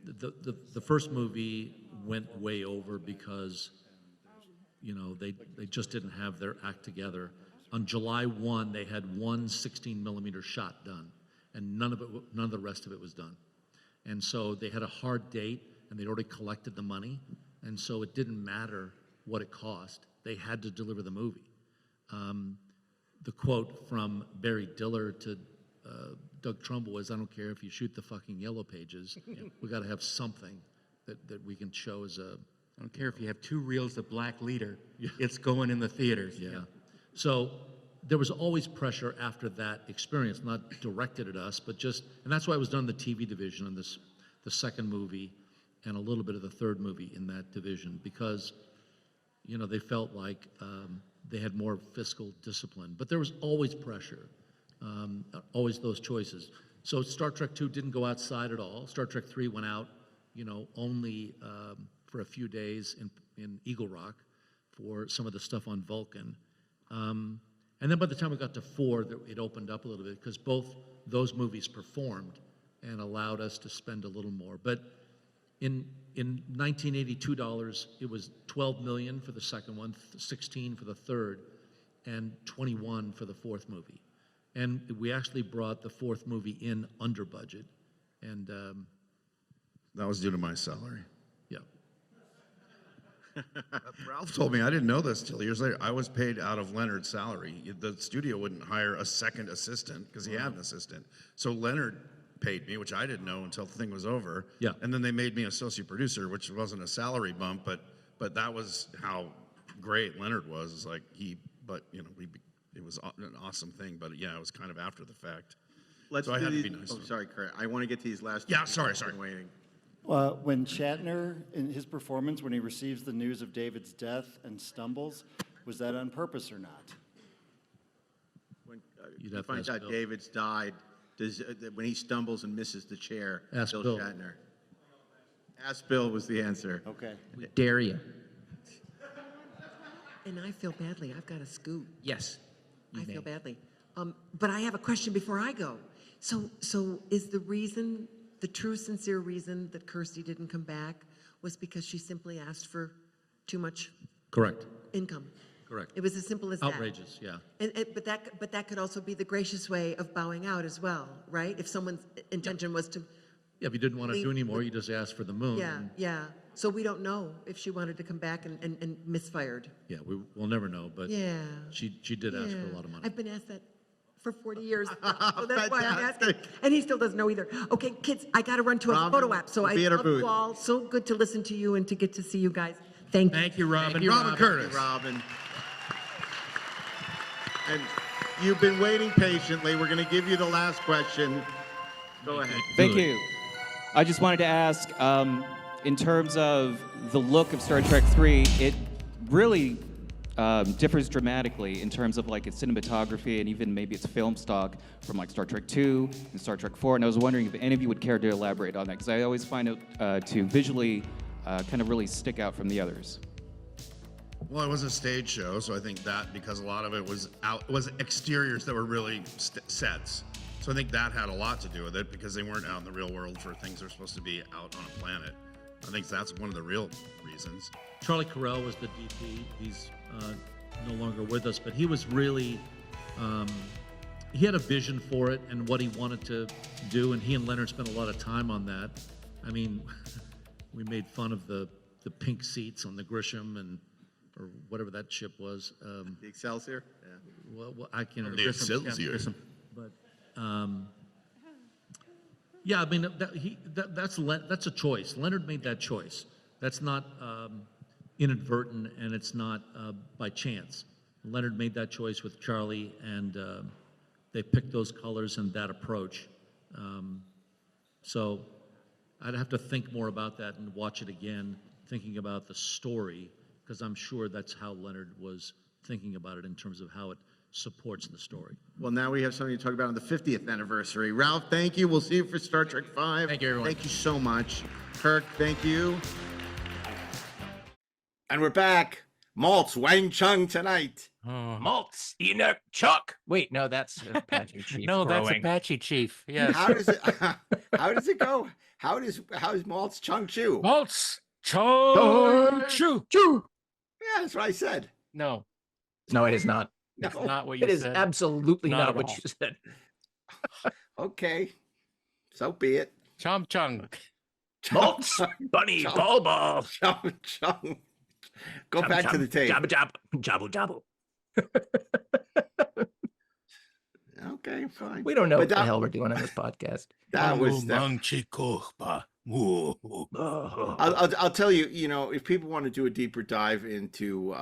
the first movie went way over because, you know, they just didn't have their act together. On July 1, they had one 16mm shot done, and none of the rest of it was done. And so they had a hard date, and they'd already collected the money, and so it didn't matter what it cost. They had to deliver the movie. The quote from Barry Diller to Doug Trumbull was, "I don't care if you shoot the fucking yellow pages, we got to have something that we can show as a." I don't care if you have 2 reels of Black Leader, it's going in the theaters. Yeah. So there was always pressure after that experience, not directed at us, but just, and that's why it was done in the TV division on this, the second movie and a little bit of the third movie in that division, because, you know, they felt like they had more fiscal discipline. But there was always pressure, always those choices. So Star Trek II didn't go outside at all. Star Trek III went out, you know, only for a few days in Eagle Rock for some of the stuff on Vulcan. And then by the time we got to 4, it opened up a little bit because both those movies performed and allowed us to spend a little more. But in 1982 dollars, it was $12 million for the second one, 16 for the third, and 21 for the fourth movie. And we actually brought the fourth movie in under budget. And that was due to my salary. Yeah. Ralph told me, I didn't know this till years later, I was paid out of Leonard's salary. The studio wouldn't hire a second assistant because he had an assistant. So Leonard paid me, which I didn't know until the thing was over. Yeah. And then they made me associate producer, which wasn't a salary bump, but that was how great Leonard was. It's like it was an awesome thing, but yeah, it was kind of after the fact. Let's so I do had to these. be nice. Oh, sorry, Kurt. I want to get to these last. Yeah, two sorry. I've been waiting. When Shatner, in his performance, when he receives the news of David's death and stumbles, was that on purpose or not? When You'd you have to find ask out Bill. David's died, when he stumbles and misses the chair, Ask Bill Bill. Shatner. Ask Bill was the answer. Okay. We dare you. And I feel badly. I've got to scoot. Yes. I feel badly. But I have a question before I go. So is the reason, the true, sincere reason that Kirsty didn't come back was because she simply asked for too much Correct. income? Correct. It was as simple as Outrageous, that. yeah. But that could also be the gracious way of bowing out as well, right? If someone's intention was to. Yeah, if you didn't want to leave do anymore, you just asked for the moon. Yeah, yeah. So we don't know if she wanted to come back and misfired. Yeah, we'll never know, but Yeah. she did ask for a lot of money. I've been asked that for 40 years. So that's why I'm asking. And he still doesn't know either. Okay, kids, I got to run to a Robin, photo op. So we'll I be at our love booth. you all. So good to listen to you and to get to see you guys. Thank you. Thank you, Robin. Thank you, Robin Curtis. Thank you, Robin. And you've been waiting patiently. We're going to give you the last question. Go ahead. Thank you. I just wanted to ask, in terms of the look of Star Trek III, it really differs dramatically in terms of like its cinematography and even maybe its film stock from like Star Trek II and Star Trek IV. And I was wondering if any of you would care to elaborate on that, because I always find it to visually kind of really stick out from the others. Well, it was a stage show, so I think that because a lot of it was exteriors that were really sets. So I think that had a lot to do with it because they weren't out in the real world for things that are supposed to be out on a planet. I think that's one of the real reasons. Charlie Carell was the DP. He's no longer with us, but he was really, he had a vision for it and what he wanted to do, and he and Leonard spent a lot of time on that. I mean, we made fun of the pink seats on the Grisham or whatever that ship was. The Excelsior? Yeah. Well, I can't remember. The Excelsior. Yeah, but yeah, I mean that's a choice. Leonard made that choice. That's not inadvertent, and it's not by chance. Leonard made that choice with Charlie, and they picked those colors and that approach. So I'd have to think more about that and watch it again, thinking about the story, because I'm sure that's how Leonard was thinking about it in terms of how it supports the story. Well, now we have something to talk about on the 50th anniversary. Ralph, thank you. We'll see you for Star Trek V. Thank you, everyone. Thank you so much. Kirk, thank you. And we're back. Maltz Wang Chung tonight. Maltz Enoch Chuck. Wait, no, that's Apache Chief. No, that's growing. Apache Chief. Yes. How does it? How does it go? How is Maltz Chung Chu? Maltz Chung Chu. Yeah, that's what I said. No, No, it is not. that's not what you It is said. absolutely Not not, at what all. you said. Okay, so be it. Chom Chung. Maltz Bunny Chum- Ball Ball. Chung. Go Chum, back to chum, the tape. Jabba jabba jabba jabba. Okay, fine. We don't know But what the that- hell we're doing on this podcast. That was. I'll tell you. You know, if people want to do a deeper dive into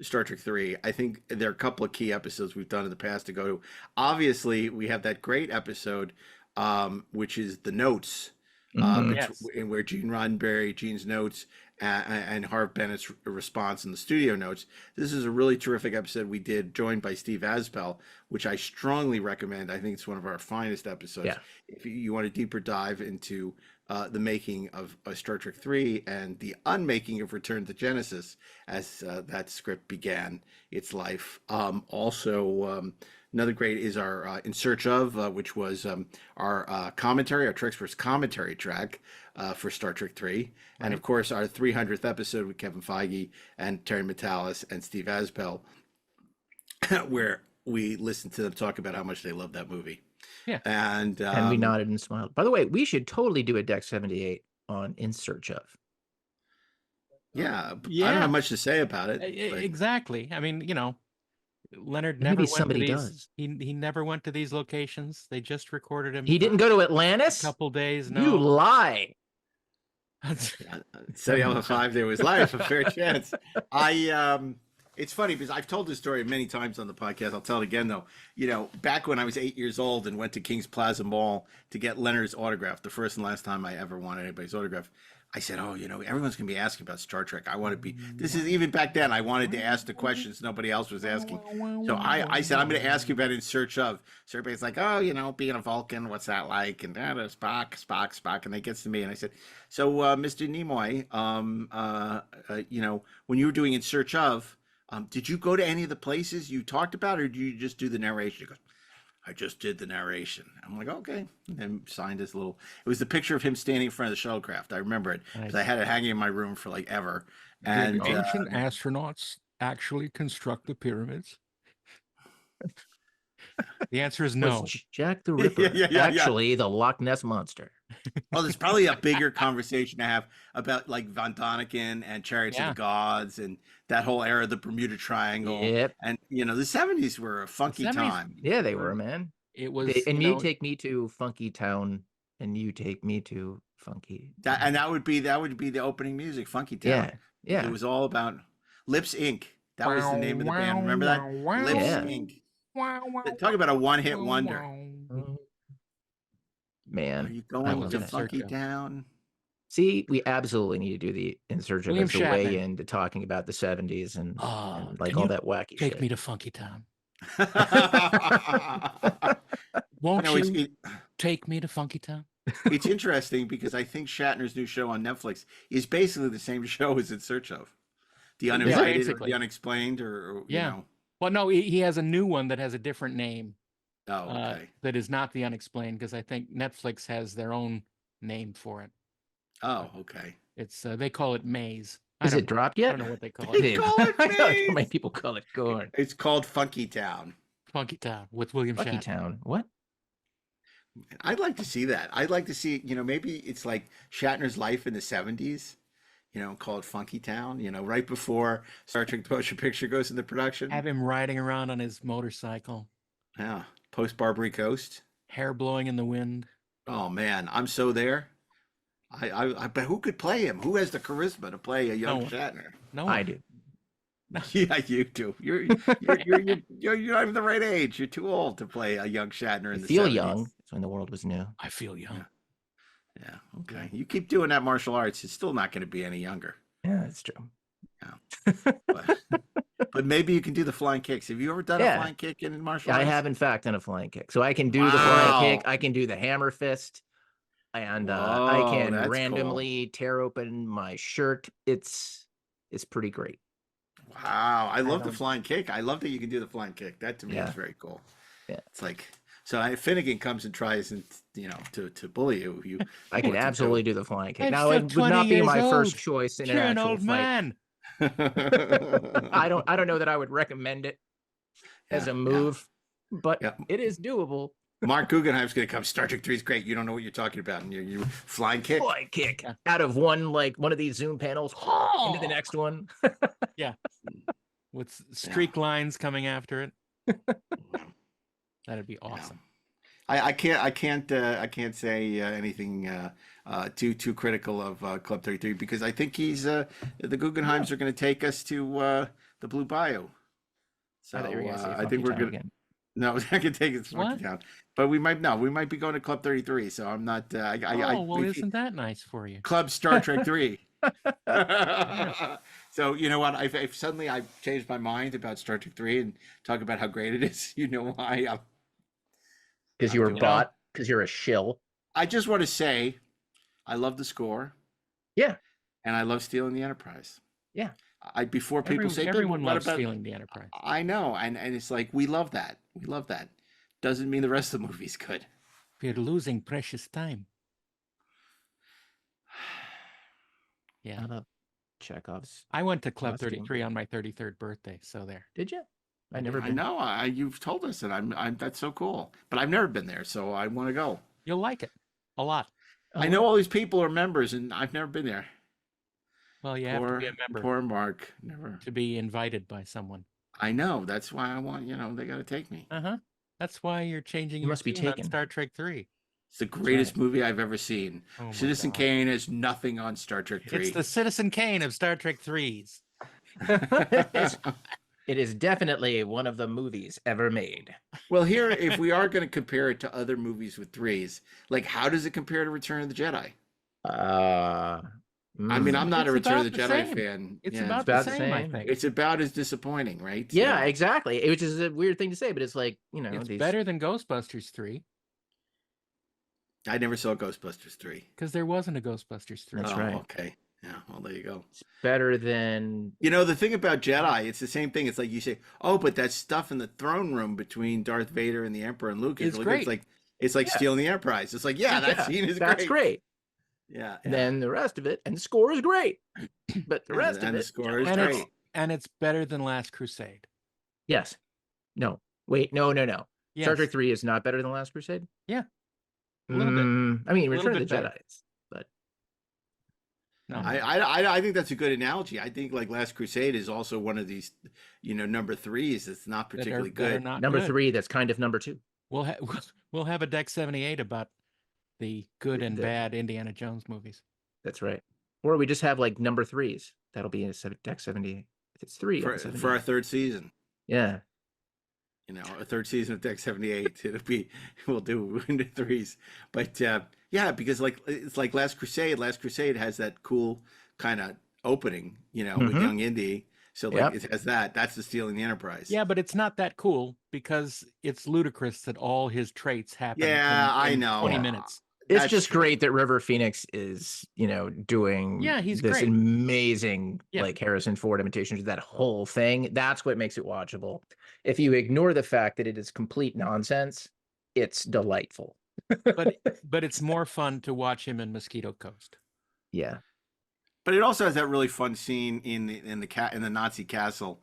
Star Trek 3, I think there are a couple of key episodes we've done in the past to go to. Obviously, we have that great episode, which is the notes, Yes. in where Gene Roddenberry, Gene's notes, and Harv Bennett's response in the studio notes. This is a really terrific episode we did, joined by Steve Asbell, which I strongly recommend. I think it's one of our finest episodes. Yeah. If you want a deeper dive into the making of Star Trek 3 and the unmaking of Return to Genesis as that script began its life. Another great is our In Search of, which was our commentary, our Treksperts commentary track for Star Trek 3. And of course, our 300th episode with Kevin Feige and Terry Matalas and Steve Asbell, where we listened to them talk about how much they love that movie. Yeah. And we nodded and smiled. By the way, we should totally do a Deck 78 on In Search of. Yeah, I Yeah. don't have much to say about it. but- Exactly. I mean, you know, Leonard Maybe never went somebody to these. does. He never went to these locations. They just recorded him. He didn't go to a Atlantis? couple days. You No. lie. Setting up a 5 there was life, a fair chance. It's funny because I've told this story many times on the podcast. I'll tell it again though. You know, back when I was 8 years old and went to Kings Plaza Mall to get Leonard's autograph, the first and last time I ever wanted anybody's autograph, I said, "Oh, you know, everyone's gonna be asking about Star Trek. I want to be." This is even back then. I wanted to ask the questions nobody else was asking. So I said, "I'm going to ask you about In Search of." So everybody's like, "Oh, you know, being a Vulcan, what's that like?" And Spock, and it gets to me, and I said, "So, Mr. Nimoy, you know, when you were doing In Search of, did you go to any of the places you talked about, or did you just do the narration?" He goes, "I just did the narration." I'm like, "Okay." And signed his little. It was the picture of him standing in front of the shuttlecraft. I remember it because I had it hanging in my room for like ever. And Did ancient astronauts actually construct the pyramids? The answer is no. Was Jack the Ripper actually the Loch Ness Monster? well, there's probably a bigger conversation to have about like Von Däniken and Chariots of the Gods and that whole era, the Bermuda Triangle. Yep. And you know, the 70s were a funky 70s time. Yeah, they were, man. It was. And you you know, take me to Funky Town, and you take me to Funky. That would be the opening music, Funky Town. Yeah. It was all about Lips Inc. That was the name of the band. Remember that? Lips Yeah. Inc. Talk about a one-hit wonder. Man, Are you I going love to that. Funky Town? See, we absolutely need to do the In Search of William as a way Shatner. into talking about the 70s and, Oh, and like can all you that wacky Take shit. me to Funky Town. Won't you take me to Funky Town? It's interesting because I think Shatner's new show on Netflix is basically the same show as In Search of. The Uninvited, basically. the Unexplained, or you Yeah. know. Well, no, he has a new one that has a different name. Oh, okay. That is not the Unexplained because I think Netflix has their own name for it. Oh, okay. It's they call it Maze. Is it dropped yet? I don't know what they call They it. call it I thought Maze. many people call it corn. It's called Funky Town. Funky Town with William Funky Shatner. Town. What? I'd like to see that. I'd like to see, you know, maybe it's like Shatner's life in the 70s, you know, called Funky Town, you know, right before Star Trek The Motion Picture goes into production. Have him riding around on his motorcycle, Yeah. Post Barbary Coast. hair blowing in the wind. Oh, man. I'm so there. But who could play him? Who has the charisma to play a young No one. Shatner? No, I do. Yeah, you do. You're not even the right age. You're too old to play a young Shatner I in the feel 70s. young. It's when the world was new. I feel young. Yeah. Okay. You keep doing that martial arts, it's still not going to be any younger. Yeah, that's true. But maybe you can do the flying kicks. Have you ever done a Yeah. flying kick in martial I arts? have, in fact, done a flying kick. So I can do the Wow. flying kick. I can do the hammer fist. And I Whoa, that's can cool. randomly tear open my shirt. It's pretty great. Wow, I love the flying kick. I love that you can do the flying kick. That to me is very cool. Yeah, it's like so. Finnegan comes and tries and to bully you. I can absolutely do the flying kick. I'm Now still it would 20 not be years my first old. choice in You're an an actual old fight. man. I don't know that I would recommend it as a move, but it is doable. Mark Guggenheim's going to come. Star Trek 3 is great. You don't know what you're talking about. And you flying kick. Flying kick out of one of these Zoom panels into the next one. Yeah. With streak lines coming after it. That'd be awesome. I can't say anything too critical of Club 33 because I think the Guggenheims are going to take us to the Blue Bayou. So I think we're going to. No, we're not going to take it to Funky Town, but we might be going to Club 33. So I'm not. Isn't that nice for you? Club Star Trek 3. So you know what? If suddenly I've changed my mind about Star Trek 3 and talk about how great it is, you know why? Because you were bought. Because you're a shill. I just want to say, I love the score. Yeah. And I love Stealing the Enterprise. Yeah. Before people say everyone what loves about Stealing the Enterprise. I know, and it's like we love that. We love that. Doesn't mean the rest of the movie's good. We're losing precious time. Yeah. Chekhov's. I went to Club 33 on my 33rd birthday, so there. Did you? I never I been. know. You've told us, and I'm that's so cool. But I've never been there, so I want to go. You'll like it a lot. I know all these people are members, and I've never been there. Well, you have to be a member. Poor Mark, never to be invited by someone. I know. That's why I want. They got to take me. That's why you're changing. You must be taken. On Star Trek 3. It's the greatest movie I've ever seen. Citizen Kane has nothing on Star Trek 3. It's the Citizen Kane of Star Trek 3s. It is definitely one of the movies ever made. Well, here, if we are going to compare it to other movies with 3s, like how does it compare to Return of the Jedi? I mean, I'm not a Return of the Jedi fan. It's about the same, I think. It's about as disappointing, right? Yeah, exactly. Which is a weird thing to say, but it's like, it's better than Ghostbusters 3. I never saw Ghostbusters 3. Because there wasn't a Ghostbusters 3. That's right. Okay. Yeah, well, there you go. It's better than... the thing about Jedi, it's the same thing. It's like you say, but that stuff in the throne room between Darth Vader and the Emperor and Luke is great. It's like Stealing the Enterprise. It's like, that scene is great. That's great. Yeah. Then the rest of it, and the score is great. But the rest of it... the score is great. And it's better than Last Crusade. Yes. No. Wait, no. Yes. Star Trek 3 is not better than Last Crusade? Yeah. A little bit. I mean, Return of the Jedi is, but... No. I think that's a good analogy. I think like Last Crusade is also one of these, number 3s that's not particularly good. Number 3 that's kind of number 2. We'll have a Deck 78 about the good and bad Indiana Jones movies. That's right. Or we just have like number 3s. That'll be a Deck 78. It's 3 for our third season. Yeah. A third season of Deck 78. We'll do into 3s. But because it's like Last Crusade. Last Crusade has that cool kind of opening, with young Indy. So it has that. That's the Stealing the Enterprise. Yeah, but it's not that cool because it's ludicrous that all his traits happen. I in know. 20 minutes. It's just great that River Phoenix is, doing he's this great. amazing like Harrison Ford imitation of that whole thing. That's what makes it watchable. If you ignore the fact that it is complete nonsense, it's delightful. but it's more fun to watch him in Mosquito Coast. Yeah. But it also has that really fun scene in the Nazi castle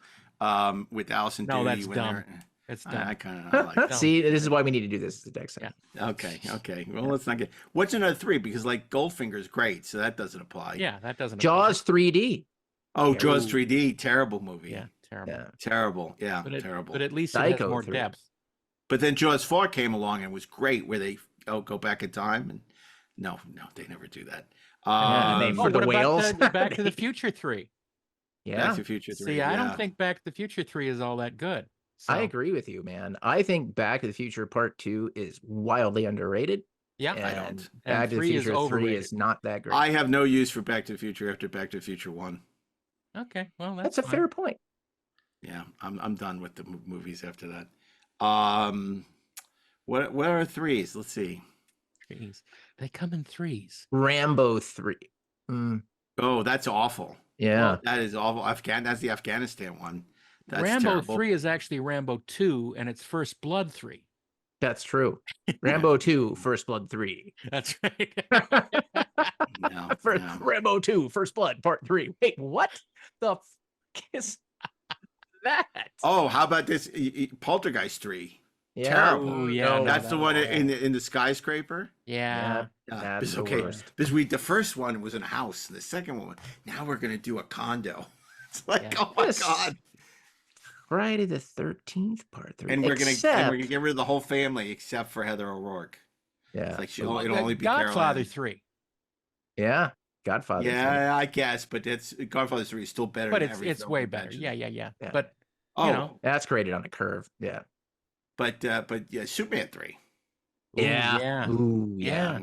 with Allison No, Doody. that's dumb. It's dumb. I kind of like that. See, this is why we need to do this as a deck set. Yeah. Okay. Well, let's not get. What's another 3? Because like Goldfinger's great, so that doesn't apply. Yeah, that doesn't. Jaws 3D. Oh, Jaws 3D, terrible movie. Yeah, terrible. Yeah. Terrible. Yeah, terrible. But at least it has more depth. But then Jaws 4 came along and was great, where they go back in time, and no, they never do that. For the whales. Back to the Future 3. Yeah. Back to the Future 3. See, I don't think Back to the Future 3 is all that good. So. I agree with you, man. I think Back to the Future Part 2 is wildly underrated. Yeah, I don't. Back to the Future 3 is not that great. I have no use for Back to the Future after Back to the Future 1. Okay, well that's a fair point. Yeah, I'm done with the movies after that. What are 3s? Let's see. 3s. They come in 3s. Rambo 3. Oh, that's awful. Yeah. Well, that is awful. That's the Afghanistan one. That's Rambo terrible. 3 is actually Rambo 2, and it's First Blood 3. That's true. Rambo 2, First Blood 3. That's right. Rambo 2, First Blood, Part 3. Wait, what the f is that? Oh, how about this? Poltergeist 3. Yeah. Terrible. Ooh, yeah, That's no, the that one was in the skyscraper. Yeah. That's Because, the worst. because the first one was in a house, and the second one, now we're gonna do a condo. It's like, oh my God. Friday the 13th, Part 3. And we're gonna get rid of the whole family except for Heather O'Rourke. Yeah. It's like it'll only be Godfather Caroline. 3. Yeah. Godfather. Yeah, I guess, but that's Godfather 3 is still better. But than every it's film way we've better. mentioned. Yeah. Yeah. But Oh, you know, That's graded on a curve. Yeah. but yeah, Superman 3. Yeah. Ooh, yeah.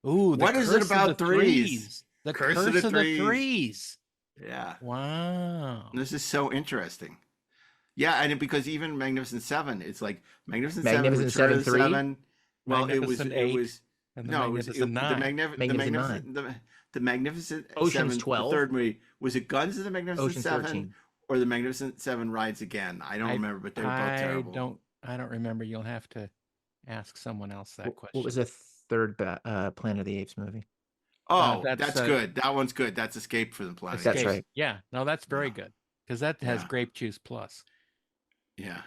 Ooh, What is it about threes? The curse of the threes. Yeah. Wow. This is so interesting. Yeah, and because even Magnificent Seven, it's like Magnificent Magnificent Seven, Return of the 7 3? Seven. Well, it was Magnificent 8, and the no, it was Magnificent the 9. the Magnificent Ocean's Seven, 12. the third movie. Was it Guns of the Magnificent Ocean's Seven 13. or the Magnificent Seven Rides Again? I don't remember, but they were both terrible. I don't remember. You'll have to ask someone else that question. What was the third Planet of the Apes movie? Oh, that's, that's good. That one's good. That's Escape from the Planet. That's Escape. right. Yeah. No, that's very good because that has Yeah. grape juice plus. Yeah.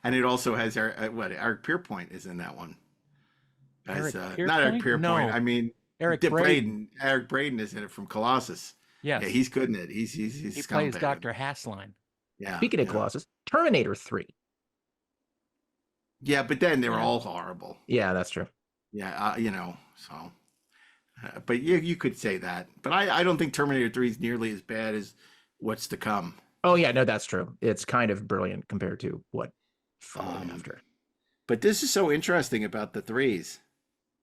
And it also has Eric Pierpoint is in that one. As, Eric not Eric Pierpoint? Pierpoint. No. I mean Eric Braden. Eric Braden is in it from Colossus. Yes. Yeah, he's good in it. He's He plays scumbag. Dr. Hassline. Yeah. Speaking of Colossus, Terminator 3. Yeah, but then they were all horrible. Yeah, that's true. Yeah, so. But you could say that. But I don't think Terminator 3 is nearly as bad as what's to come. Oh, yeah, no, that's true. It's kind of brilliant compared to what followed after. But this is so interesting about the threes.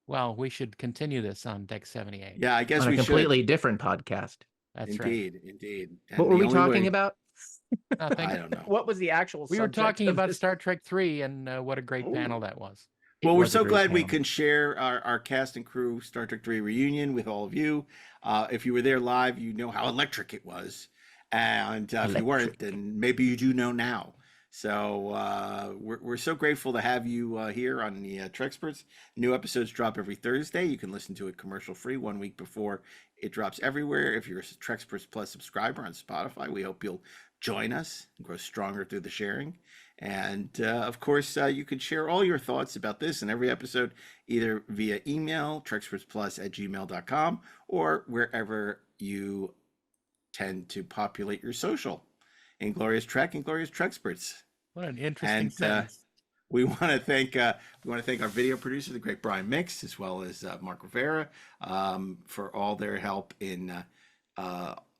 Well, we should continue this on Deck 78. Yeah, I guess On a we completely different podcast. That's Indeed. And What were the we only talking way- about? right. I don't know. What was the actual We were subject talking of about this? Star Trek 3 and what a great panel that was. Well, we're was a so great glad we panel. can share our cast and crew Star Trek 3 reunion with all of you. If you were there live, you know how electric it was. And if you weren't, then maybe you do know now. So we're so grateful to have you here on the Treksperts. New episodes drop every Thursday. You can listen to it commercial free 1 week before it drops everywhere. If you're a Treksperts Plus subscriber on Spotify, we hope you'll join us and grow stronger through the sharing. And of course, you can share all your thoughts about this and every episode either via email, trekspertsplus@gmail.com, or wherever you tend to populate your social. Inglorious Trek, Inglorious Treksperts. What an interesting And sentence. we want to thank our video producer, the great Brian Mix, as well as Mark Rivera, for all their help in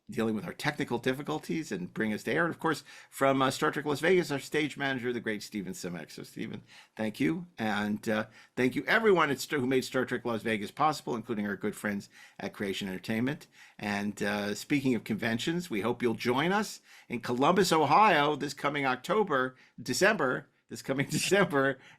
dealing with our technical difficulties and bring us to air. And of course, from Star Trek Las Vegas, our stage manager, the great Stephen Simek. So Stephen, thank you. And thank you everyone who made Star Trek Las Vegas possible, including our good friends at Creation Entertainment. And speaking of conventions, we hope you'll join us in Columbus, Ohio this coming December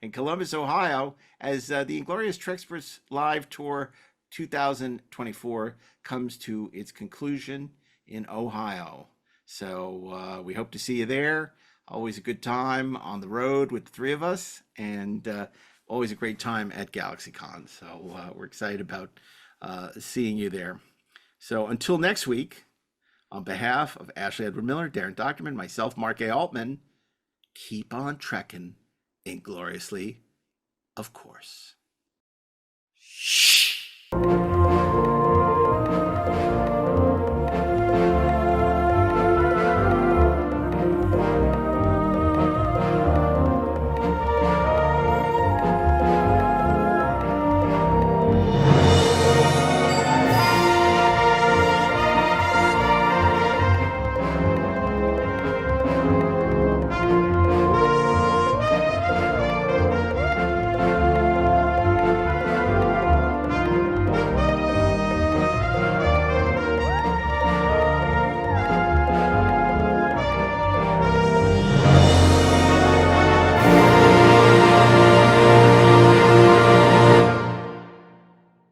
in Columbus, Ohio, as the Inglorious Treksperts Live Tour 2024 comes to its conclusion in Ohio. So we hope to see you there. Always a good time on the road with the three of us, and always a great time at GalaxyCon. So we're excited about seeing you there. So until next week, on behalf of Ashley Edward Miller, DAREN DOCHTERMAN, myself, Mark A. Altman, keep on trekking ingloriously, of course. Shh.